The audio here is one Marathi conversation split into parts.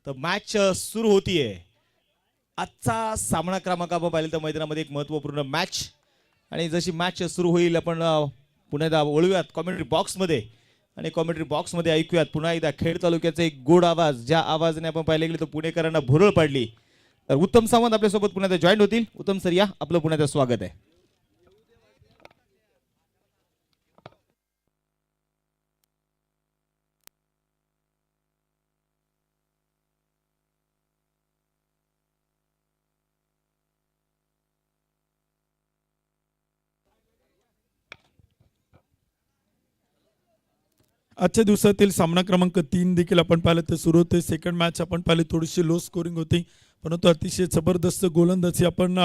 तर मॅच सुरू होतीये. आजचा सामना क्रमांक आपण पाहिलं तर मैदानामध्ये एक महत्त्वपूर्ण मॅच आणि जशी मॅच सुरू होईल आपण पुन्हा वळूयात कॉमेंट्री बॉक्समध्ये आणि कॉमेंट्री बॉक्समध्ये ऐकूयात पुन्हा एकदा खेड तालुक्याचा एक गोड आवाज, ज्या आवाजाने आपण पाहिले गेले तर पुणेकरांना भुरळ पाडली. तर उत्तम सावंत आपल्यासोबत पुन्हा जॉईन होतील. उत्तम सर या, आपलं पुन्हा स्वागत आहे. आजच्या दिवसातील सामना क्रमांक 3 देखील आपण पाहिलं तर सुरू होते. सेकंड मॅच आपण पाहिली थोडीशी लो स्कोरिंग होती, परंतु अतिशय जबरदस्त गोलंदाजी आपण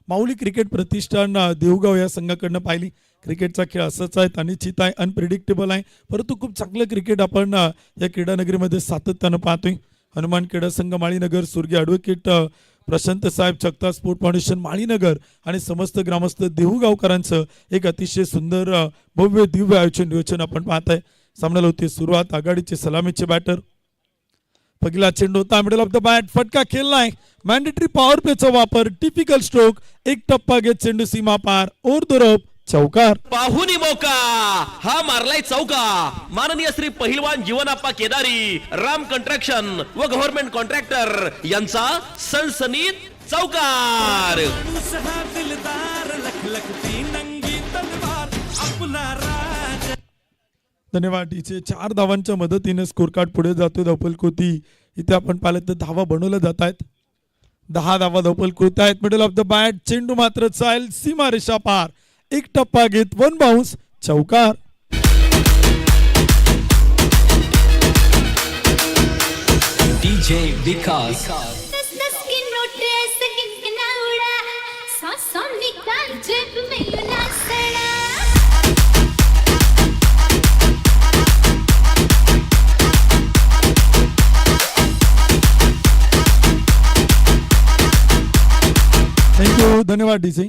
माऊली क्रिकेट प्रतिष्ठान देऊगाव या संघाकडनं पाहिली. क्रिकेटचा खेळ असाच आहे, अनिश्चित आहे, अनप्रिडिक्टेबल आहे, परंतु खूप चांगलं क्रिकेट आपण या क्रीडानगरीमध्ये सातत्यानं पाहतोय. हनुमान क्रीडा संघ माळीनगर, स्वर्गीय ॲडव्होकेट प्रशांत साहेब जगताप स्पोर्ट फाउंडेशन माळीनगर आणि समस्त ग्रामस्थ देऊगावकरांचं एक अतिशय सुंदर भव्य दिव्य आयोजन आपण पाहत आहे. सामन्याला होती सुरुवात. आघाडीचे सलामीचे बॅटर. पहिला चेंडू होता, मिडल ऑफ द बॅट, फटका खेळलाय. मॅन्डेटरी पॉवर प्लेचा वापर, टिपिकल स्ट्रोक, एक टप्पा घेत चेंडू सीमा पार, ओर दुरप, चौकार. पाहुनी मौका हा मारलाय चौका. माननीय श्री पहिलवान जीवनाप्पा केदारी, राम कंस्ट्रक्शन व गव्हर्नमेंट कॉन्ट्रॅक्टर यांचा सनसनीत चौकार. धन्यवाद. डीचे 4 धावांच्या मदतीने स्कोर कार्ड पुढे जातो. धावपलकृती इथे आपण पाहिलं तर धावा बनवल्या जात आहेत. 10 धावा धावपलकृती आहेत. मिडल ऑफ द बॅट, चेंडू मात्र चाल सीमा रेषा पार, एक टप्पा घेत वन बाउन्स, चौकार. डीजे विकास थँक्यू. धन्यवाद डीसी.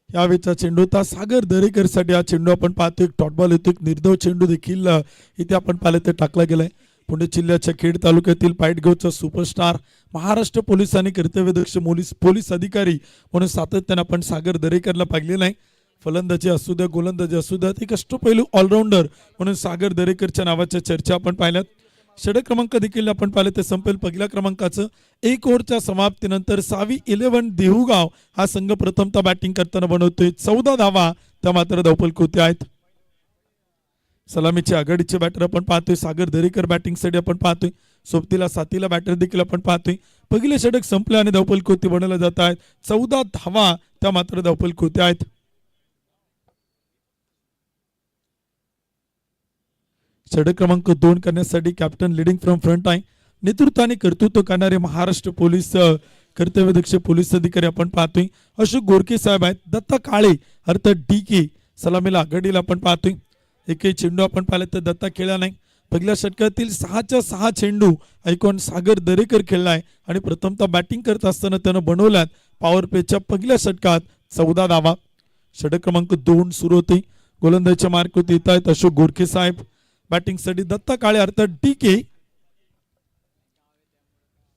यावेळेचा चेंडू होता सागर दरेकर साठी. हा चेंडू आपण पाहतो, एक डॉट बॉल येतो, एक निर्धाव चेंडू देखील इथे आपण पाहिलं तर टाकला गेलाय. पुणे जिल्ह्याच्या खेड तालुक्यातील पाईटगावचा सुपरस्टार, महाराष्ट्र पोलिसांनी कर्तव्यदक्ष पोलीस अधिकारी म्हणून सातत्याने आपण सागर दरेकरला पाहिलेलं आहे. फलंदाजी असू द्या, गोलंदाजी असू द्या, एक अष्टपैलू ऑलराऊंडर म्हणून सागर दरेकरच्या नावाच्या चर्चा आपण पाहिल्यात. षटक क्रमांक देखील आपण पाहिलं ते संपेल पहिल्या क्रमांकाचं. 1 ओव्हरच्या समाप्तीनंतर सावी 11 देऊगाव हा संघ प्रथमतः बॅटिंग करताना बनवतोय. 14 धावा त्या मात्र धावपलकृती आहेत. सलामीचे आघाडीचे बॅटर आपण पाहतोय. सागर दरेकर बॅटिंगसाठी आपण पाहतोय. सोबतीला साथीला बॅटर देखील आपण पाहतोय. पहिले षटक संपले आणि धावपलकृती बनवल्या जात आहेत. 14 धावा त्या मात्र धावपलकृती आहेत. षटक क्रमांक 2 करण्यासाठी कॅप्टन लिडिंग फ्रॉम फ्रंट आहे. नेतृत्वाने कर्तृत्व करणारे महाराष्ट्र पोलीस कर्तव्यदक्ष पोलीस अधिकारी आपण पाहतोय. अशोक गोरके साहेब आहेत. दत्ता काळे अर्थात DK सलामीला आघाडीला आपण पाहतोय. एकही चेंडू आपण पाहिलं तर दत्ता खेळला नाही. पहिल्या षटकातील 6च्या 6 चेंडू ऐकून सागर दरेकर खेळलाय आणि प्रथमतः बॅटिंग करत असताना त्यानं बनवल्यात पॉवर प्लेच्या पहिल्या षटकात 14 धावा. षटक क्रमांक 2 सुरू होते. गोलंदाजीच्या मार्कवरती येत आहेत अशोक गोरखे साहेब. बॅटिंगसाठी दत्ता काळे अर्थात DK.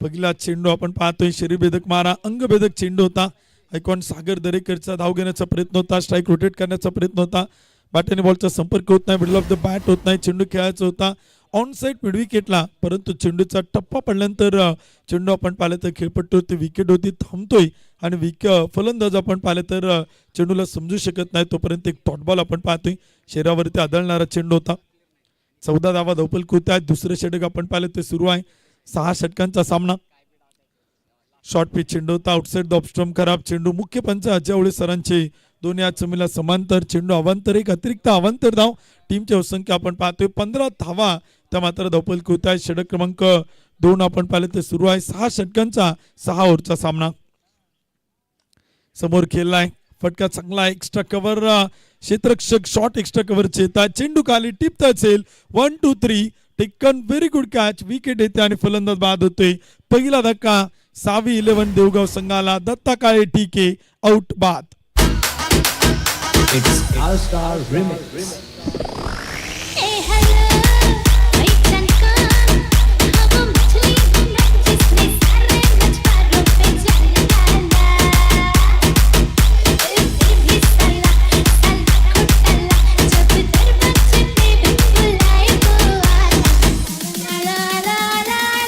पहिला चेंडू आपण पाहतोय, शरीरभेदक मारा, अंगभेदक चेंडू होता. ऐकून सागर दरेकरचा धाव घेण्याचा प्रयत्न होता, स्ट्राईक रोटेट करण्याचा प्रयत्न होता. बॅट आणि बॉलचा संपर्क होत नाही, मिडल ऑफ द बॅट होत नाही. चेंडू खेळायचा होता ऑन साईड मिड विकेटला, परंतु चेंडूचा टप्पा पडल्यानंतर चेंडू आपण पाहिलं तर खेळपट्टीवरती विकेट होती, थांबतोय आणि फलंदाज आपण पाहिलं तर चेंडूला समजू शकत नाही. तोपर्यंत एक डॉट बॉल आपण पाहतोय, शरीरावरती आदळणारा चेंडू होता. 14 धावा धावपलकृती आहेत. दुसरं षटक आपण पाहिलं ते सुरू आहे. 6 षटकांचा सामना. शॉर्ट पिच चेंडू होता, आउटसाइड द ऑफस्टंप खराब चेंडू. मुख्य पंच अजय सरांचे दोन्ही हात जमिनीला समांतर चेंडू अवांतर, एक अतिरिक्त अवांतर धाव. टीमची संख्या आपण पाहतोय 15 धावा त्या मात्र धावपलकृती आहेत. षटक क्रमांक 2 आपण पाहिलं ते सुरू आहे. 6 षटकांचा 6 ओव्हरचा सामना. समोर खेळलाय, फटका चांगला, एक्स्ट्रा कव्हर क्षेत्ररक्षक शॉट एक्स्ट्रा कव्हरचे येतात. चेंडू खाली टिपता असेल 1 2 3 taken, very good catch. Wicket येते आणि फलंदाज बाद होतोय. पहिला धक्का सावी 11 देवगाव संघाला. दत्ता काळे DK आउट बाद. It's All Star Remix.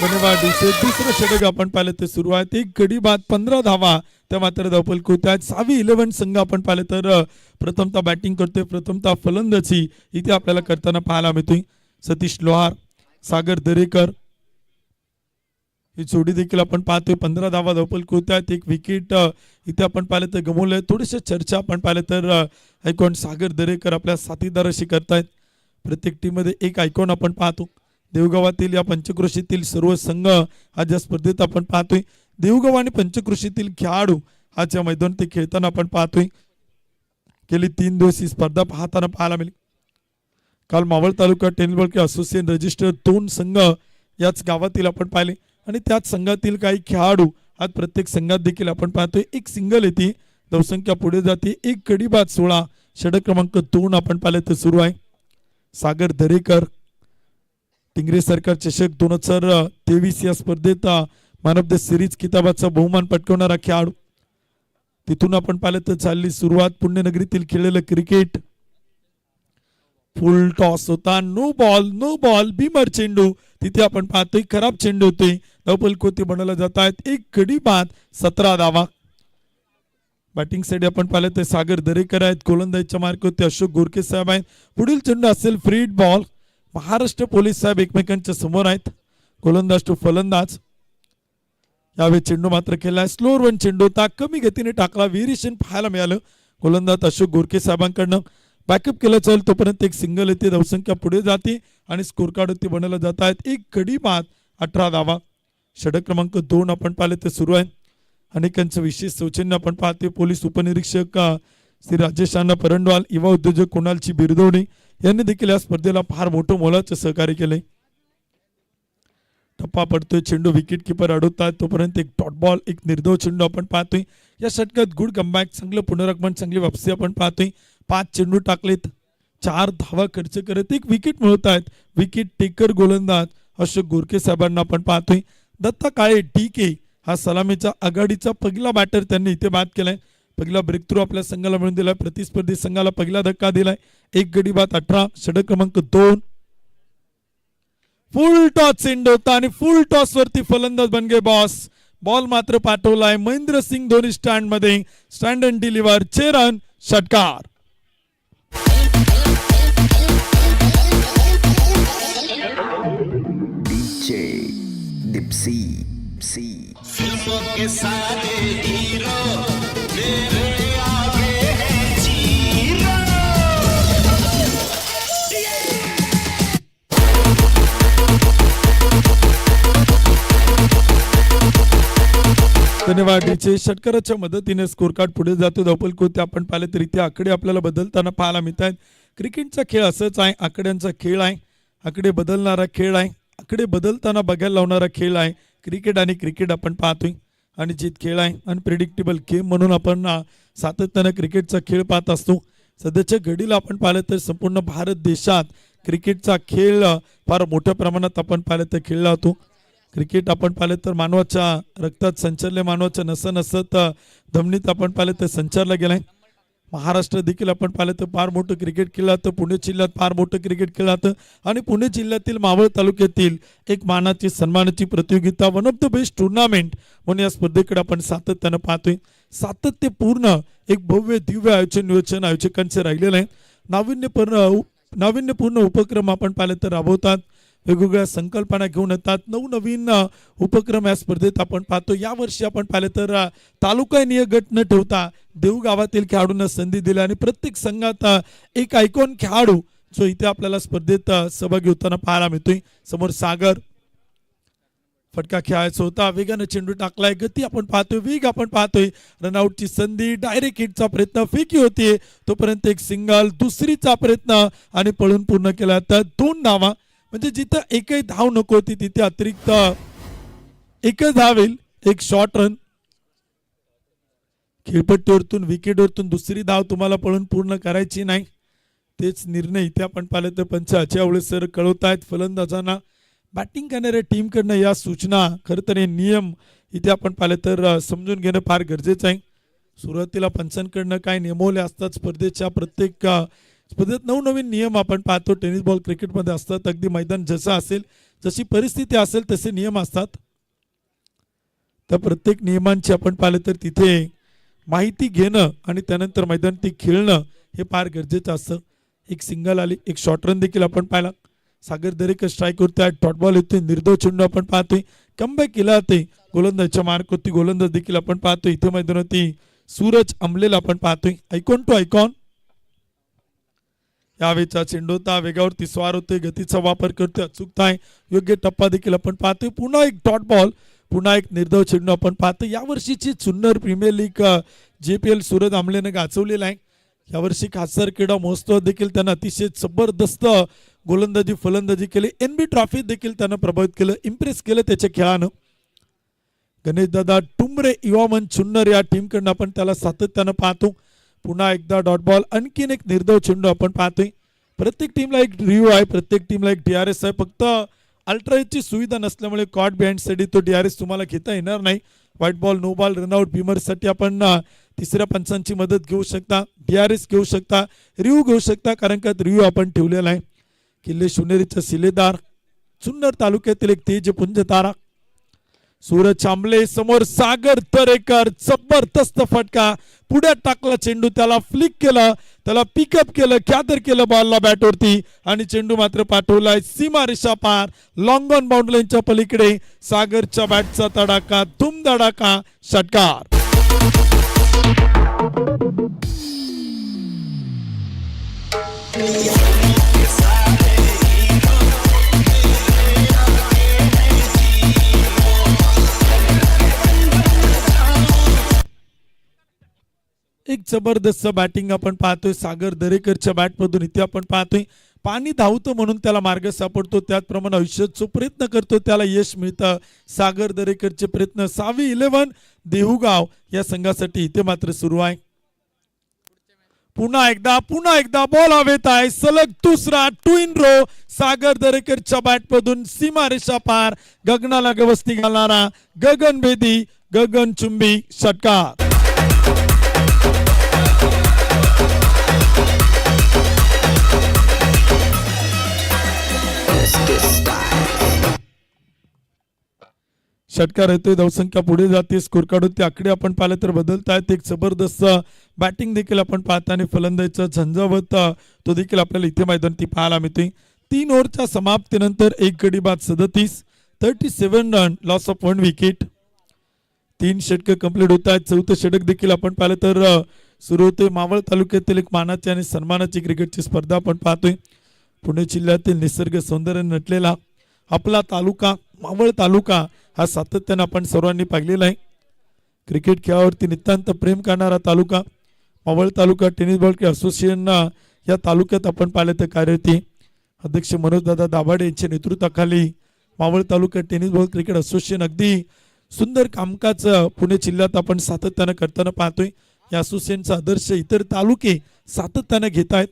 धन्यवाद डीजे. दुसरं षटक आपण पाहिलं ते सुरू आहे. एक गडी बाद 15 धावा त्या मात्र धावफलक होत आहेत. 11 संघ आपण पाहिलं तर प्रथमतः बॅटिंग करतोय, प्रथमतः फलंदाजी इथे आपल्याला करताना पाहायला मिळतोय. सतीश लोहार, सागर दरेकर ही जोडी देखील आपण पाहतोय. 15 धावा धावफलक होत आहेत. एक विकेट इथे आपण पाहिलं तर गमवलंय. थोडीशी चर्चा आपण पाहिलं तर आयकॉन सागर दरेकर आपल्या साथीदाराशी करतायत. प्रत्येक टीम मध्ये एक आयकॉन आपण पाहतो. देवगावातील या पंचक्रोशीतील सर्व संघ आज या स्पर्धेत आपण पाहतोय. देवगाव आणि पंचक्रोशीतील खेळाडू आज या मैदानात ते खेळताना आपण पाहतोय. गेली 3 दिवस ही स्पर्धा पाहताना पाहायला मिळाली. काल मावळ तालुका टेनिस बॉल असोसिएशन रजिस्टर 2 संघ याच गावातील आपण पाहिले आणि त्याच संघातील काही खेळाडू आज प्रत्येक संघात देखील आपण पाहतोय. एक सिंगल येते, धावसंख्या पुढे जाते. एक गडी बाद 16, षटक क्रमांक 2 आपण पाहिले तर सुरू आहे. सागर दरेकर टिंगरे सरकार चषक 2023 या स्पर्धेत मॅन ऑफ द सिरीज किताबाचा बहुमान पटकावणारा खेळाडू. तिथून आपण पाहिलं तर चालली सुरुवात. पुण्यनगरीतील खेळलेलं क्रिकेट. फुल टॉस होता, नो बॉल भीमर चेंडू तिथे आपण पाहतोय. खराब चेंडू होते, धावफलक होते बनवला जात आहेत. एक गडी बाद 17 धावा. बॅटिंग साठी आपण पाहिलं तर सागर दरेकर आहेत. गोलंदाजीच्या मार्गावरती अशोक गोरके साहेब आहेत. पुढील चेंडू असेल फ्रीड बॉल. महाराष्ट्र पोलीस साहेब एकमेकांच्या समोर आहेत. गोलंदाज टू फलंदाज. यावेळी चेंडू मात्र केलाय. स्लोअर वन चेंडू होता, कमी गतीने टाकला. व्हेरिएशन पाहायला मिळालं गोलंदाज अशोक गोरके साहेबांकडनं. बॅकअप केलं चालेल तोपर्यंत एक सिंगल येते, धावसंख्या पुढे जाते आणि स्कोर कार्ड वरती बनवलं जात आहेत. एक गडी बाद 18 धावा. षटक क्रमांक 2 आपण पाहिले ते सुरू आहे. अनेकांचं विशेष सौजन्य आपण पाहते. पोलीस उपनिरीक्षक श्री राजेश अण्णा परंडवाल, युवा उद्योजक कुणालची बिरदवणे यांनी देखील या स्पर्धेला फार मोठं मोलाचं सहकार्य केलंय. टप्पा पडतोय, चेंडू विकेट किपर अडवतात तोपर्यंत एक डॉट बॉल, एक निर्धाव चेंडू आपण पाहतोय. या षटकात गुड कमबॅक, चांगलं पुनरागमन, चांगली वापसी आपण पाहतोय. 5 चेंडू टाकलेत, 4 धावा खर्च करत एक विकेट मिळवत आहेत. विकेट टेकर गोलंदाज अशोक गोरके साहेबांना आपण पाहतोय. दत्ता काळे DK हा सलामीचा आघाडीचा पहिला बॅटर त्यांनी इथे बाद केलाय. पहिला ब्रेक थ्रू आपल्या संघाला मिळून दिलाय. प्रतिस्पर्धी संघाला पहिला धक्का दिलाय. एक गडी बाद 18. षटक क्रमांक 2. फुल टॉस चेंडू होता आणि फुल टॉस वरती फलंदाज बन गए बॉस. बॉल मात्र पाठवलाय महेंद्र सिंग धोनी स्टँड मध्ये. स्टँड अँड डिलिव्हर, 6 रन, षटकार. डीजे डिप्सी सी फिल्मों के सारे हीरो मेरे आगे हैं जीरो. धन्यवाद डीजे. षटकाराच्या मदतीने स्कोर कार्ड पुढे जातो. धावफलक होते आपण पाहिले तरी ते आकडे आपल्याला बदलताना पाहायला मिळत आहेत. क्रिकेटचा खेळ असंच आहे, आकड्यांचा खेळ आहे. आकडे बदलणारा खेळ आहे, आकडे बदलताना बघायला लावणारा खेळ आहे. क्रिकेट आणि क्रिकेट आपण पाहतोय आणि जीत खेळ आहे. अनप्रेडिक्टेबल गेम म्हणून आपण सातत्यानं क्रिकेटचा खेळ पाहत असतो. सध्याच्या घडीला आपण पाहिलं तर संपूर्ण भारत देशात क्रिकेटचा खेळ फार मोठ्या प्रमाणात आपण पाहिलं तर खेळला जातो. क्रिकेट आपण पाहिलं तर मानवाच्या रक्तात संचारले, मानवाच्या नसत धमनीत आपण पाहिलं तर संचारला गेलाय. महाराष्ट्र देखील आपण पाहिलं तर फार मोठं क्रिकेट खेळलं जातं. पुणे जिल्ह्यात फार मोठं क्रिकेट खेळलं जातं आणि पुणे जिल्ह्यातील मावळ तालुक्यातील एक मानाची सन्मानाची प्रतियोगिता, one of the best tournament म्हणून या स्पर्धेकडे आपण सातत्यानं पाहतोय. सातत्यपूर्ण एक भव्य दिव्य नियोजन आयोजकांचे राहिलेलं आहे. नाविन्यपूर्ण उपक्रम आपण पाहिलं तर राबवतात. वेगवेगळ्या संकल्पना घेऊन येतात. नवनवीन उपक्रम या स्पर्धेत आपण पाहतो. यावर्षी आपण पाहिलं तर तालुकानिय गट न ठेवता देवगावातील खेळाडूंना संधी दिली आणि प्रत्येक संघात एक आयकॉन खेळाडू जो इथे आपल्याला स्पर्धेत सहभागी होताना पाहायला मिळतोय. समोर सागर, फटका खेळायचा होता, वेगानं चेंडू टाकलाय, गती आपण पाहतोय, वेग आपण पाहतोय. रनआउटची संधी, डायरेक्ट हिटचा प्रयत्न, फेकी होतीये तोपर्यंत एक सिंगल, दुसरीचा प्रयत्न आणि पळून पूर्ण केला तर 2 धावा. म्हणजे जिथं एकही धाव नको होती तिथे अतिरिक्त एकच धाव येईल. एक शॉर्ट रन, खेळपट्टीवरतून विकेटवरतून दुसरी धाव तुम्हाला पळून पूर्ण करायची नाही. तेच निर्णय इथे आपण पाहिलं तर पंच अजय आवळे सर कळवतायत फलंदाजांना. बॅटिंग करणाऱ्या टीमकडनं या सूचना, खरं तर हे नियम इथे आपण पाहिलं तर समजून घेणं फार गरजेचं आहे. सुरुवातीला पंचांकडनं काय नियमवले असतात स्पर्धेच्या, प्रत्येक स्पर्धेत नवनवीन नियम आपण पाहतो. टेनिस बॉल क्रिकेटमध्ये असतात. अगदी मैदान जसं असेल जशी परिस्थिती असेल तसे नियम असतात. त्या प्रत्येक नियमांची आपण पाहिलं तर तिथे माहिती घेणं आणि त्यानंतर मैदानात खेळणं हे फार गरजेचं असतं. एक सिंगल आली, एक शॉर्ट रन देखील आपण पाहिला. सागर दरेकर स्ट्राईक करतोय, डॉट बॉल येतोय, निर्धाव चेंडू आपण पाहतोय, कमबॅक केला ते गोलंदाजच्या मार्कवरती गोलंदाज देखील आपण पाहतोय. इथे मैदानावरती सूरज अंबलेला आपण पाहतोय. आयकॉन टू आयकॉन यावेळेचा चेंडू होता, वेगावरती स्वार होतोय, गतीचा वापर करतोय, अचूकता योग्य टप्पा देखील आपण पाहतोय. पुन्हा एक डॉट बॉल, पुन्हा एक निर्धाव चेंडू आपण पाहतोय. यावर्षीची चुन्नर प्रीमियर लीग JPL सूरज आंबलेने गाजवलेला आहे. यावर्षी खासदार क्रीडा महोत्सवात देखील त्यांना अतिशय जबरदस्त गोलंदाजी फलंदाजी केली. NB ट्रॉफी देखील त्यांना प्रभावित केलं, इम्प्रेस केलं त्याच्या खेळानं. गणेश दादा टुमरे युवा मन चुन्नर या टीमकडनं आपण त्याला सातत्यानं पाहतो. पुन्हा एकदा डॉट बॉल, आणखीन एक निर्धाव चेंडू आपण पाहतोय. प्रत्येक टीमला एक रिव्ह्यू आहे, प्रत्येक टीमला एक DRS आहे. फक्त अल्ट्राची सुविधा नसल्यामुळे कॉट बिहाइंड साठी तो DRS तुम्हाला घेता येणार नाही. White ball, no ball, run out, बिमरसाठी आपण तिसऱ्या पंचांची मदत घेऊ शकता, DRS घेऊ शकता, रिव्ह्यू घेऊ शकता, कारण का रिव्ह्यू आपण ठेवलेला आहे. किल्ले शिवनेरीचा शिलेदार, चुन्नर तालुक्यातील एक तेजपुंज तारा सूरज चांबले समोर सागर दरेकर, जबरदस्त फटका, पुढे टाकला चेंडू, त्याला फ्लिक केलं, त्याला पिकअप केलं, कॅदर केलं बॉलला बॅटवरती आणि चेंडू मात्र पाठवलाय सीमा रेषा पार, लॉंग ऑन बाउंड्रीच्या पलीकडे. सागरच्या बॅटचा तडाखा, धूम धडाका, षटकार. एक जबरदस्त बॅटिंग आपण पाहतोय सागर दरेकरच्या बॅटमधून. इथे आपण पाहतोय पाणी धावतं म्हणून त्याला मार्ग सापडतो, त्याचप्रमाणे आयुष्यात जो प्रयत्न करतो त्याला यश मिळतं. सागर दरेकरचे प्रयत्न 6वी 11 देहुगाव या संघासाठी इथे मात्र सुरू आहे. पुन्हा एकदा बॉल हवेत आहे, सलग दुसरा 2 in row. सागर दरेकरच्या बॅटमधून सीमारेषा पार, गगनाला गवसणी घालणारा गगनभेदी, गगनचुंबी षटकार. षटकार येतोय, धावसंख्या पुढे जाते, स्कोर काढून ते आकडे आपण पाहिलं तर बदलत आहेत. एक जबरदस्त बॅटिंग देखील आपण पाहताना फलंदाजीचा झंझावत तो देखील आपल्याला इथे मैदानात पाहायला मिळतोय. 3 ओव्हरच्या समाप्तीनंतर एक गडी बाद 37, 37 रन, लॉस ऑफ 1 विकेट. 3 षटक कंप्लीट होत आहेत. 4थं षटक देखील आपण पाहिलं तर सुरू होते. मावळ तालुक्यातील एक मानाची आणि सन्मानाची क्रिकेटची स्पर्धा आपण पाहतोय. पुणे जिल्ह्यातील निसर्ग सौंदर्य नटलेला आपला तालुका मावळ तालुका हा सातत्यानं आपण सर्वांनी पाहिलेला आहे. क्रिकेट खेळावरती नितांत प्रेम करणारा तालुका मावळ तालुका टेनिस बॉल असोसिएशन या तालुक्यात आपण पाहिलं तर कार्यरत आहे. अध्यक्ष मनोजदादा दाभाडे यांच्या नेतृत्वाखाली मावळ तालुका टेनिस बॉल क्रिकेट असोसिएशन अगदी सुंदर कामकाज पुणे जिल्ह्यात आपण सातत्यानं करताना पाहतोय. या असोसिएशनचा आदर्श इतर तालुके सातत्यानं घेत आहेत.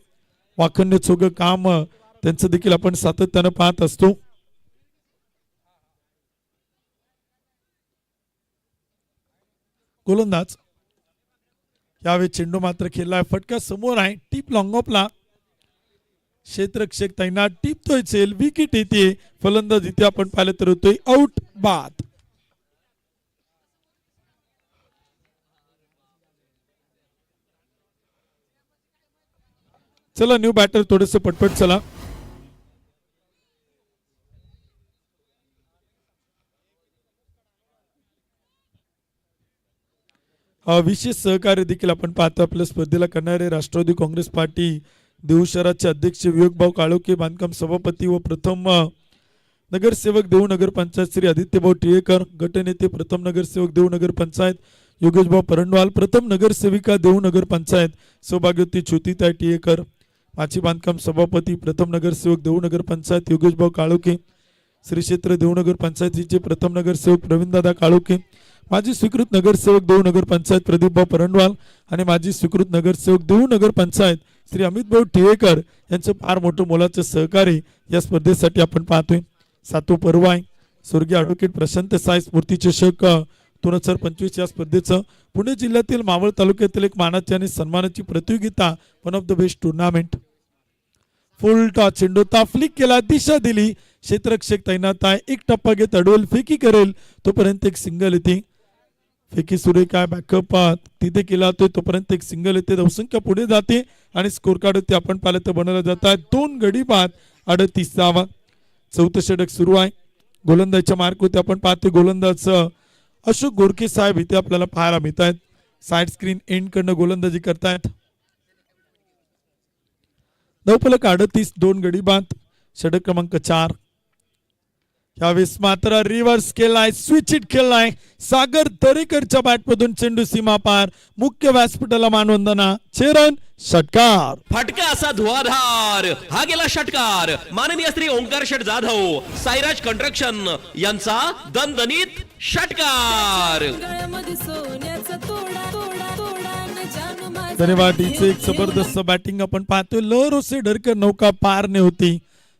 वाखण्यचोग काम त्यांचं देखील आपण सातत्यानं पाहत असतो. गोलंदाज यावेळी चेंडू मात्र खेळलाय, फटका समोर आहे, टीप लॉंग ऑफला, क्षेत्ररक्षक तैनात, टीपतोय चेल, विकेट येते. फलंदाज इथे आपण पाहिलं तर होतोय आउट बाद. चला न्यू बॅटर थोडेसे पटपट चला. विशेष सहकार्य देखील आपण पाहतो आपल्या स्पर्धेला करणारे राष्ट्रवादी काँग्रेस पार्टी देऊ शहराचे अध्यक्ष विवेकभाऊ काळोखे, बांधकाम सभापती व प्रथम नगरसेवक देऊ नगर पंचायत श्री आदित्यभाऊ टिळेकर, गटनेते प्रथम नगरसेवक देऊ नगर पंचायत योगेशभाऊ परंडवाल, प्रथम नगरसेविका देऊ नगर पंचायत सौभाग्यवती ज्योतिताई टिळेकर, माची बांधकाम सभापती प्रथम नगरसेवक देऊ नगर पंचायत योगेशभाऊ काळोखे, श्री क्षेत्र देऊ नगर पंचायतीचे प्रथम नगरसेवक प्रवीणदादा काळोखे, माजी स्वीकृत नगरसेवक देऊ नगर पंचायत प्रदीपभाऊ परंडवाल आणि माजी स्वीकृत नगरसेवक देऊ नगर पंचायत श्री अमितभाऊ टिळेकर यांचं फार मोठं मोलाचं सहकार्य या स्पर्धेसाठी आपण पाहतोय. 7वं पर्व आहे. स्वर्गीय ॲडव्होकेट प्रशांत साई स्मृती चषक 2025 या स्पर्धेचं पुणे जिल्ह्यातील मावळ तालुक्यातील एक मानाची आणि सन्मानाची प्रतियोगिता, one of the best tournament. Full toss चेंडू फ्लिक केला, दिशा दिली, क्षेत्ररक्षक तैनात आहे. एक टप्पा घेत अडवल फेकी करेल तोपर्यंत एक सिंगल येते. फेकी सुरू काय बॅकअप तिथे केला होता तोपर्यंत एक सिंगल येते. धावसंख्या पुढे जाते आणि स्कोर कार्ड ते आपण पाहिलं तर बनवलं जात आहे. 2 गडी बाद 38 धावा. चौथं षटक सुरू आहे. गोलंदाजच्या मार्क होते आपण पाहतोय गोलंदाज अशोक गोरखे साहेब इथे आपल्याला पाहायला मिळत आहेत. साइड स्क्रीन एंड कडनं गोलंदाजी करतायत. धावफलक 38 2 गडी बाद. षटक क्रमांक 4. यावेळेस मात्र रिव्हर्स केलाय स्विच हिट केलाय सागर दरेकरच्या बॅटमधून चेंडू सीमा पार. मुख्य व्यासपीठाला मानवंदना. चेरन षटकार. फटका असा धुवाधार हा गेला षटकार. माननीय श्री ओंकार शेठ जाधव साईराज कंस्ट्रक्शन यांचा दणदणीत षटकार. धन्यवाद. हिचे एक जबरदस्त बॅटिंग आपण पाहतोय. लहरों से डरकर नौका पार ने होती.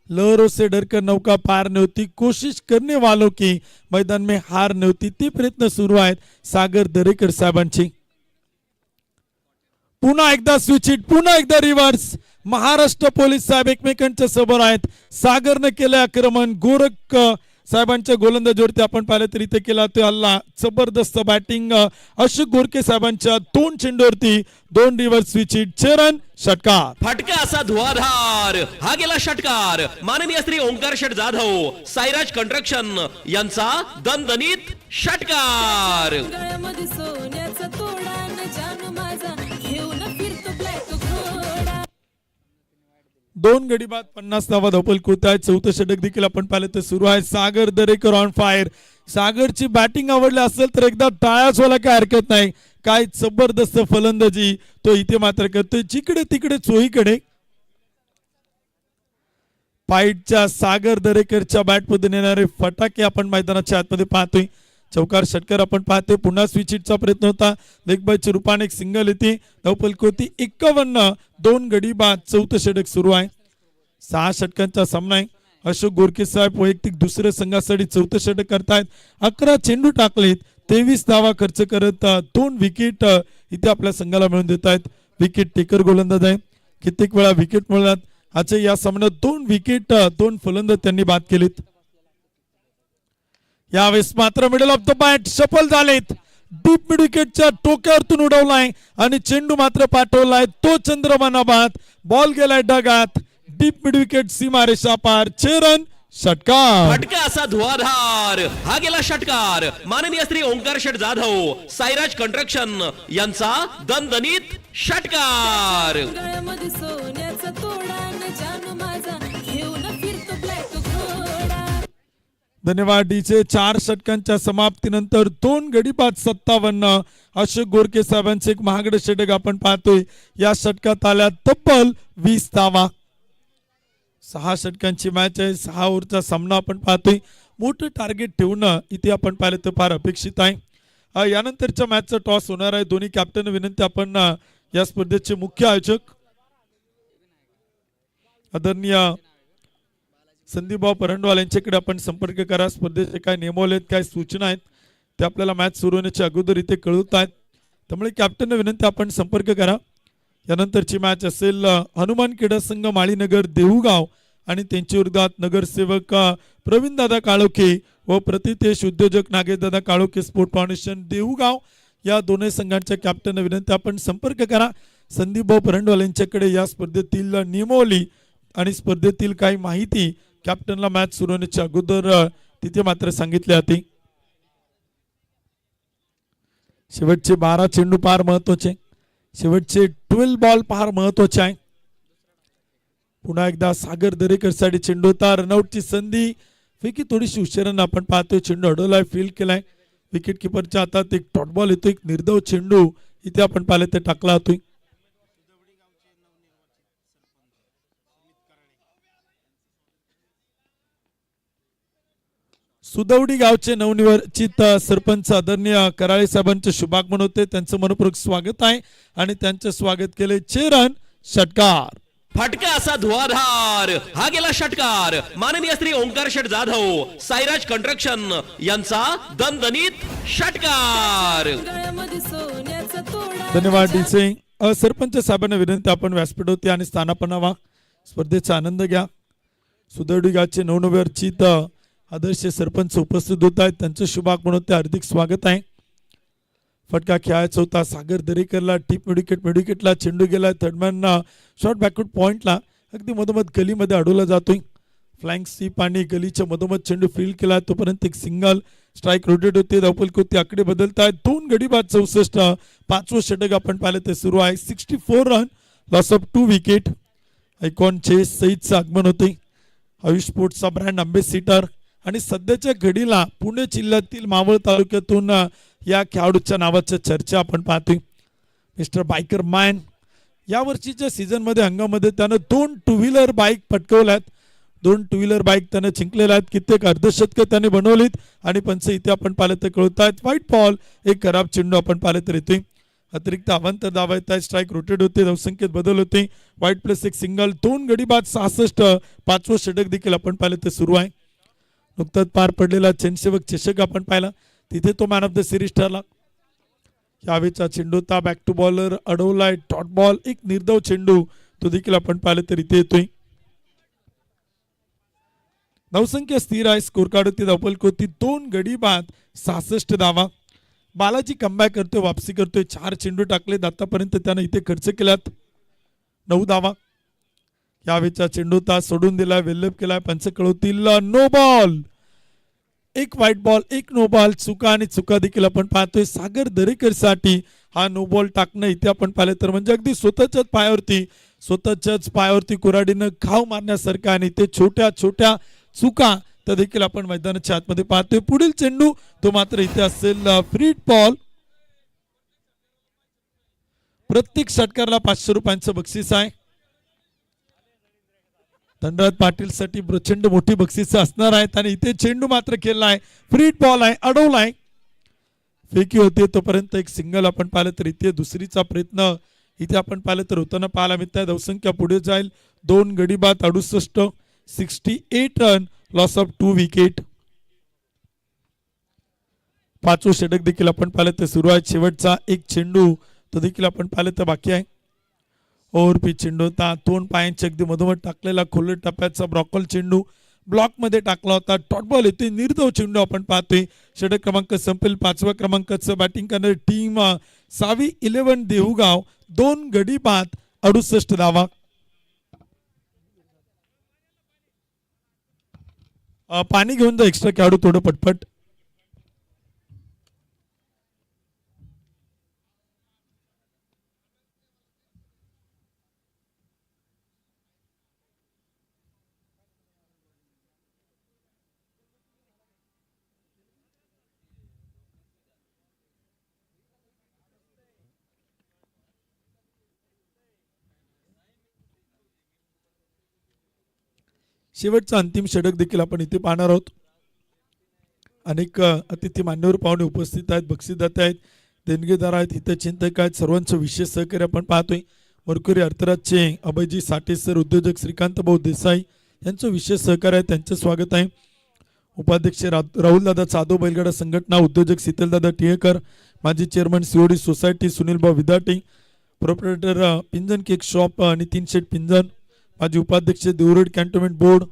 लहरों से डरकर नौका पार ने होती. कोशिश करने वालों की मैदान में हार ने होती. ते प्रयत्न सुरू आहेत सागर दरेकर साहेबांची. पुन्हा एकदा स्विच हिट पुन्हा एकदा रिव्हर्स. महाराष्ट्र पोलीस साहेब एकमेकांच्या समोर आहेत. सागरने केलं आक्रमण. गोरख साहेबांच्या गोलंदाजीवरती आपण पाहिलं तर इथे केला तो हल्ला. जबरदस्त बॅटिंग अशोक गोरखे साहेबांच्या 2 चेंडूवरती 2 रिव्हर्स स्विच हिट. चेरन षटकार. फटका असा धुवाधार हा गेला षटकार. माननीय श्री ओंकार शेठ जाधव साईराज कंस्ट्रक्शन यांचा दणदणीत षटकार. दोन गडी बाद 50 धावा धावपल होत आहे. चौथं षटक देखील आपण पाहिलं तर सुरू आहे. सागर दरेकर ऑन फायर. सागरची बॅटिंग आवडली असेल तर एकदा टाळ्याच व्हायला काय हरकत नाही. काय जबरदस्त फलंदाजी तो इथे मात्र करतोय. जिकडे तिकडे चोहीकडे फाईटच्या सागर दरेकरच्या बॅटमधून येणारे फटाके आपण मैदानाच्या आतमध्ये पाहतोय. चौकार षटकार आपण पाहतोय. पुन्हा स्विच हिटचा प्रयत्न होता. लेग बायच्या रूपाने एक सिंगल येते. धावफलक होती 51 2 गडी बाद. चौथं षटक सुरू आहे. 6 षटकांचा सामना आहे. अशोक गोरखे साहेब वैयक्तिक दुसऱ्या संघासाठी चौथं षटक करतायत. 11 चेंडू टाकलेत. 23 धावा खर्च करत 2 विकेट इथे आपल्या संघाला मिळवून देत आहेत. विकेट टेकर गोलंदाज आहे. कित्येक वेळा विकेट मिळतात. आजच्या या सामन्यात 2 विकेट 2 फलंदाज त्यांनी बाद केलेत. यावेळेस मात्र मिडल ऑफ द बॅट सफल झालेत. डीप मिड विकेटच्या टोक्यावरतून उडवलाय आणि चेंडू मात्र पाठवलाय तो चंद्रमानाबाद. बॉल गेलाय ढगात. डीप मिड विकेट सीमारेषा पार. चेरन षटकार. फटका असा धुवाधार हा गेला षटकार. माननीय श्री ओंकार शेठ जाधव साईराज कंस्ट्रक्शन यांचा दणदणीत षटकार. धन्यवाद. डीचे 4 षटकांच्या समाप्तीनंतर 2 गडी बाद 57 अशोक गोरखे साहेबांचे एक महागडे षटक आपण पाहतोय. या षटकात आल्या तब्बल 20 धावा. 6 षटकांची मॅच आहे. 6 ओव्हरचा सामना आपण पाहतोय. मोठं टार्गेट ठेवणं इथे आपण पाहिलं तर फार अपेक्षित आहे. यानंतरच्या मॅचचा टॉस होणार आहे. दोन्ही कॅप्टन विनंती आपण या स्पर्धेचे मुख्य आयोजक आदरणीय संदीपभाऊ परंडवाल यांच्याकडे आपण संपर्क करा. स्पर्धेचे काय नियमावली आहेत काय सूचना आहेत ते आपल्याला मॅच सुरू होण्याच्या अगोदर इथे कळवत आहेत. त्यामुळे कॅप्टन विनंती आपण संपर्क करा. यानंतरची मॅच असेल हनुमान क्रीडा संघ माळीनगर देऊगाव आणि त्यांच्या विरोधात नगरसेवक प्रवीण दादा काळोखे व प्रतितेश उद्योजक नागेशदादा काळोखे स्पोर्ट फाउंडेशन देऊगाव या दोन्ही संघांच्या कॅप्टन विनंती आपण संपर्क करा. संदीपभाऊ परंडवाल यांच्याकडे या स्पर्धेतील नियमावली आणि स्पर्धेतील काही माहिती कॅप्टनला मॅच सुरू होण्याच्या अगोदर तिथे मात्र सांगितले जाते. शेवटचे 12 चेंडू फार महत्वाचे. शेवटचे 12 बॉल फार महत्वाचे आहे. पुन्हा एकदा सागर दरेकर साठी चेंडू होता. रनआउटची संधी. फेकी थोडीशी उशिरानं आपण पाहतोय. चेंडू अडवलाय फील्ड केलाय. विकेट किपरच्या हातात एक डॉट बॉल येतो. एक निर्धाव चेंडू इथे आपण पाहिलं ते टाकला होतोय. सुदवडी गावचे नवनिर्वाचित सरपंच आदरणीय कराळे साहेबांचे शुभागमन होते. त्यांचं मनपूर्वक स्वागत आहे आणि त्यांचं स्वागत केले. चेरन षटकार. फटका असा धुवाधार हा गेला षटकार. माननीय श्री ओंकार शेठ जाधव साईराज कंस्ट्रक्शन यांचा दणदणीत षटकार. धन्यवाद. डीचे सरपंच साहेबांना विनंती आपण व्यासपीठ होती आणि स्थानापन्न व्हा. स्पर्धेचा आनंद घ्या. सुदर्डीगाचे नवनवे अर्चित आदर्श सरपंच उपस्थित होत आहेत, त्यांचं शुभागमन होते, हार्दिक स्वागत आहे. फटका खेळायचा होता सागर दरेकरला, टीप मेडिकेटला चेंडू गेला थर्डमॅन शॉर्ट बॅकवर्ड पॉइंटला, अगदी मधोमध गलीमध्ये अडवला जातोय. फ्लँक स्वीप आणि गलीच्या मधोमध चेंडू फील्ड केला, तोपर्यंत एक सिंगल स्ट्राईक रोटेट होते. धावफलक आकडे बदलत आहेत, 2 गडी बाद 64. 5वं षटक आपण पाहिलं ते सुरू आहे. 64 रन, लॉस ऑफ 2 विकेट. आयकॉन चेस सईदचं आगमन होते. आयुष स्पोर्ट्सचा ब्रँड अँबॅसिडर आणि सध्याच्या घडीला पुणे जिल्ह्यातील मावळ तालुक्यातून या खेळाडूच्या नावाच्या चर्चा आपण पाहतोय. मिस्टर बायकर मॅन या वर्षीच्या सीझन मध्ये हंगामध्ये त्यानं 2 टू व्हीलर बाईक पटकवल्यात. 2 टू व्हीलर बाईक त्यानं जिंकलेल्या आहेत. कित्येक अर्धशतकं त्याने बनवलीत आणि पंच इथे आपण पाहिलं तर कळत आहेत. व्हाईट बॉल, एक खराब चेंडू आपण पाहिलं तर येतोय. अतिरिक्त अवांतर धावा येत आहेत, स्ट्राईक रोटेट होते, धावसंख्येत बदल होते. व्हाईट प्लस एक सिंगल, 2 गडी बाद 66. 5वं षटक देखील आपण पाहिलं ते सुरू आहे. नुकताच पार पडलेला चेंडसेवक चषक आपण पाहिला, तिथे तो मॅन ऑफ द सिरीज ठरला. यावेळीचा चेंडू होता बॅक टू बॉलर अडवलाय, डॉट बॉल, एक निर्धाव चेंडू तो देखील आपण पाहिलं तर इथे येतोय. धावसंख्या स्थिर आहे, स्कोर कार्ड होती, धावफलक होती 2 गडी बाद 66 धावा. बालाजी कमबॅक करतोय, वापसी करतोय. 4 चेंडू टाकले आतापर्यंत त्यानं इथे खर्च केल्यात 9 धावा. यावेळीचा चेंडू होता, सोडून दिलाय, वेल्लप केलाय, पंच कळवतील नो बॉल. एक व्हाईट बॉल, एक नो बॉल. चुका आणि चुका देखील आपण पाहतोय. सागर दरेकर साठी हा नो बॉल टाकणं इथे आपण पाहिलं तर म्हणजे अगदी स्वतःच्याच पायावरती कुऱ्हाडीनं घाव मारण्यासारखं आणि ते छोट्या छोट्या चुका त्या देखील आपण मैदानाच्या आतमध्ये पाहतोय. पुढील चेंडू तो मात्र इथे असेल फ्री बॉल. प्रत्येक षटकाराला 500 रुपयांचं बक्षीस आहे. धनराज पाटील साठी प्रचंड मोठी बक्षीस असणार आहेत आणि इथे चेंडू मात्र खेळलाय, फ्री बॉल आहे, अडवलाय, फेकी होते. तोपर्यंत एक सिंगल आपण पाहिलं तर इथे दुसरीचा प्रयत्न इथे आपण पाहिलं तर होताना पाहायला मिळत आहे. धावसंख्या पुढे जाईल, 2 गडी बाद 68. 68 रन, लॉस ऑफ 2 विकेट. 5वं षटक देखील आपण पाहिलं तर सुरू आहे. शेवटचा एक चेंडू तो देखील आपण पाहिलं तर बाकी आहे. ओव्हर पिच चेंडू होता, 2 पायांच्या अगदी मधोमध टाकलेला खोल टप्प्याचा ब्रॉकल चेंडू ब्लॉक मध्ये टाकला होता. डॉट बॉल येते, निर्धाव चेंडू आपण पाहतोय. षटक क्रमांक संपेल. 5व्या क्रमांकाचं बॅटिंग करणारी टीम सावी 11 देहुगाव, 2 गडी बाद 68 धावा. पाणी घेऊन जा एक्स्ट्रा खेळाडू थोडं पटपट. शेवटचा अंतिम षटक देखील आपण इथे पाहणार आहोत. अनेक अतिथी मान्यवर पाहुणे उपस्थित आहेत, बक्षीसदाते आहेत, देणगीदार आहेत, हितचिंतक आहेत, सर्वांचं विशेष सहकार्य आपण पाहतोय. मरकुरी अर्थराजचे अभयजी साठे सर, उद्योजक श्रीकांत भाऊ देसाई यांचं विशेष सहकार्य आहे, त्यांचं स्वागत आहे. उपाध्यक्ष राहुलदादा जाधव बैलगाडा संघटना, उद्योजक शीतलदादा टिळेकर, माजी chairman COD society Sunil Bhau Vidate, proprietor Pinjan cake shop Nitin Sheth Pinjan, माजी उपाध्यक्ष Dehu Road cantonment board,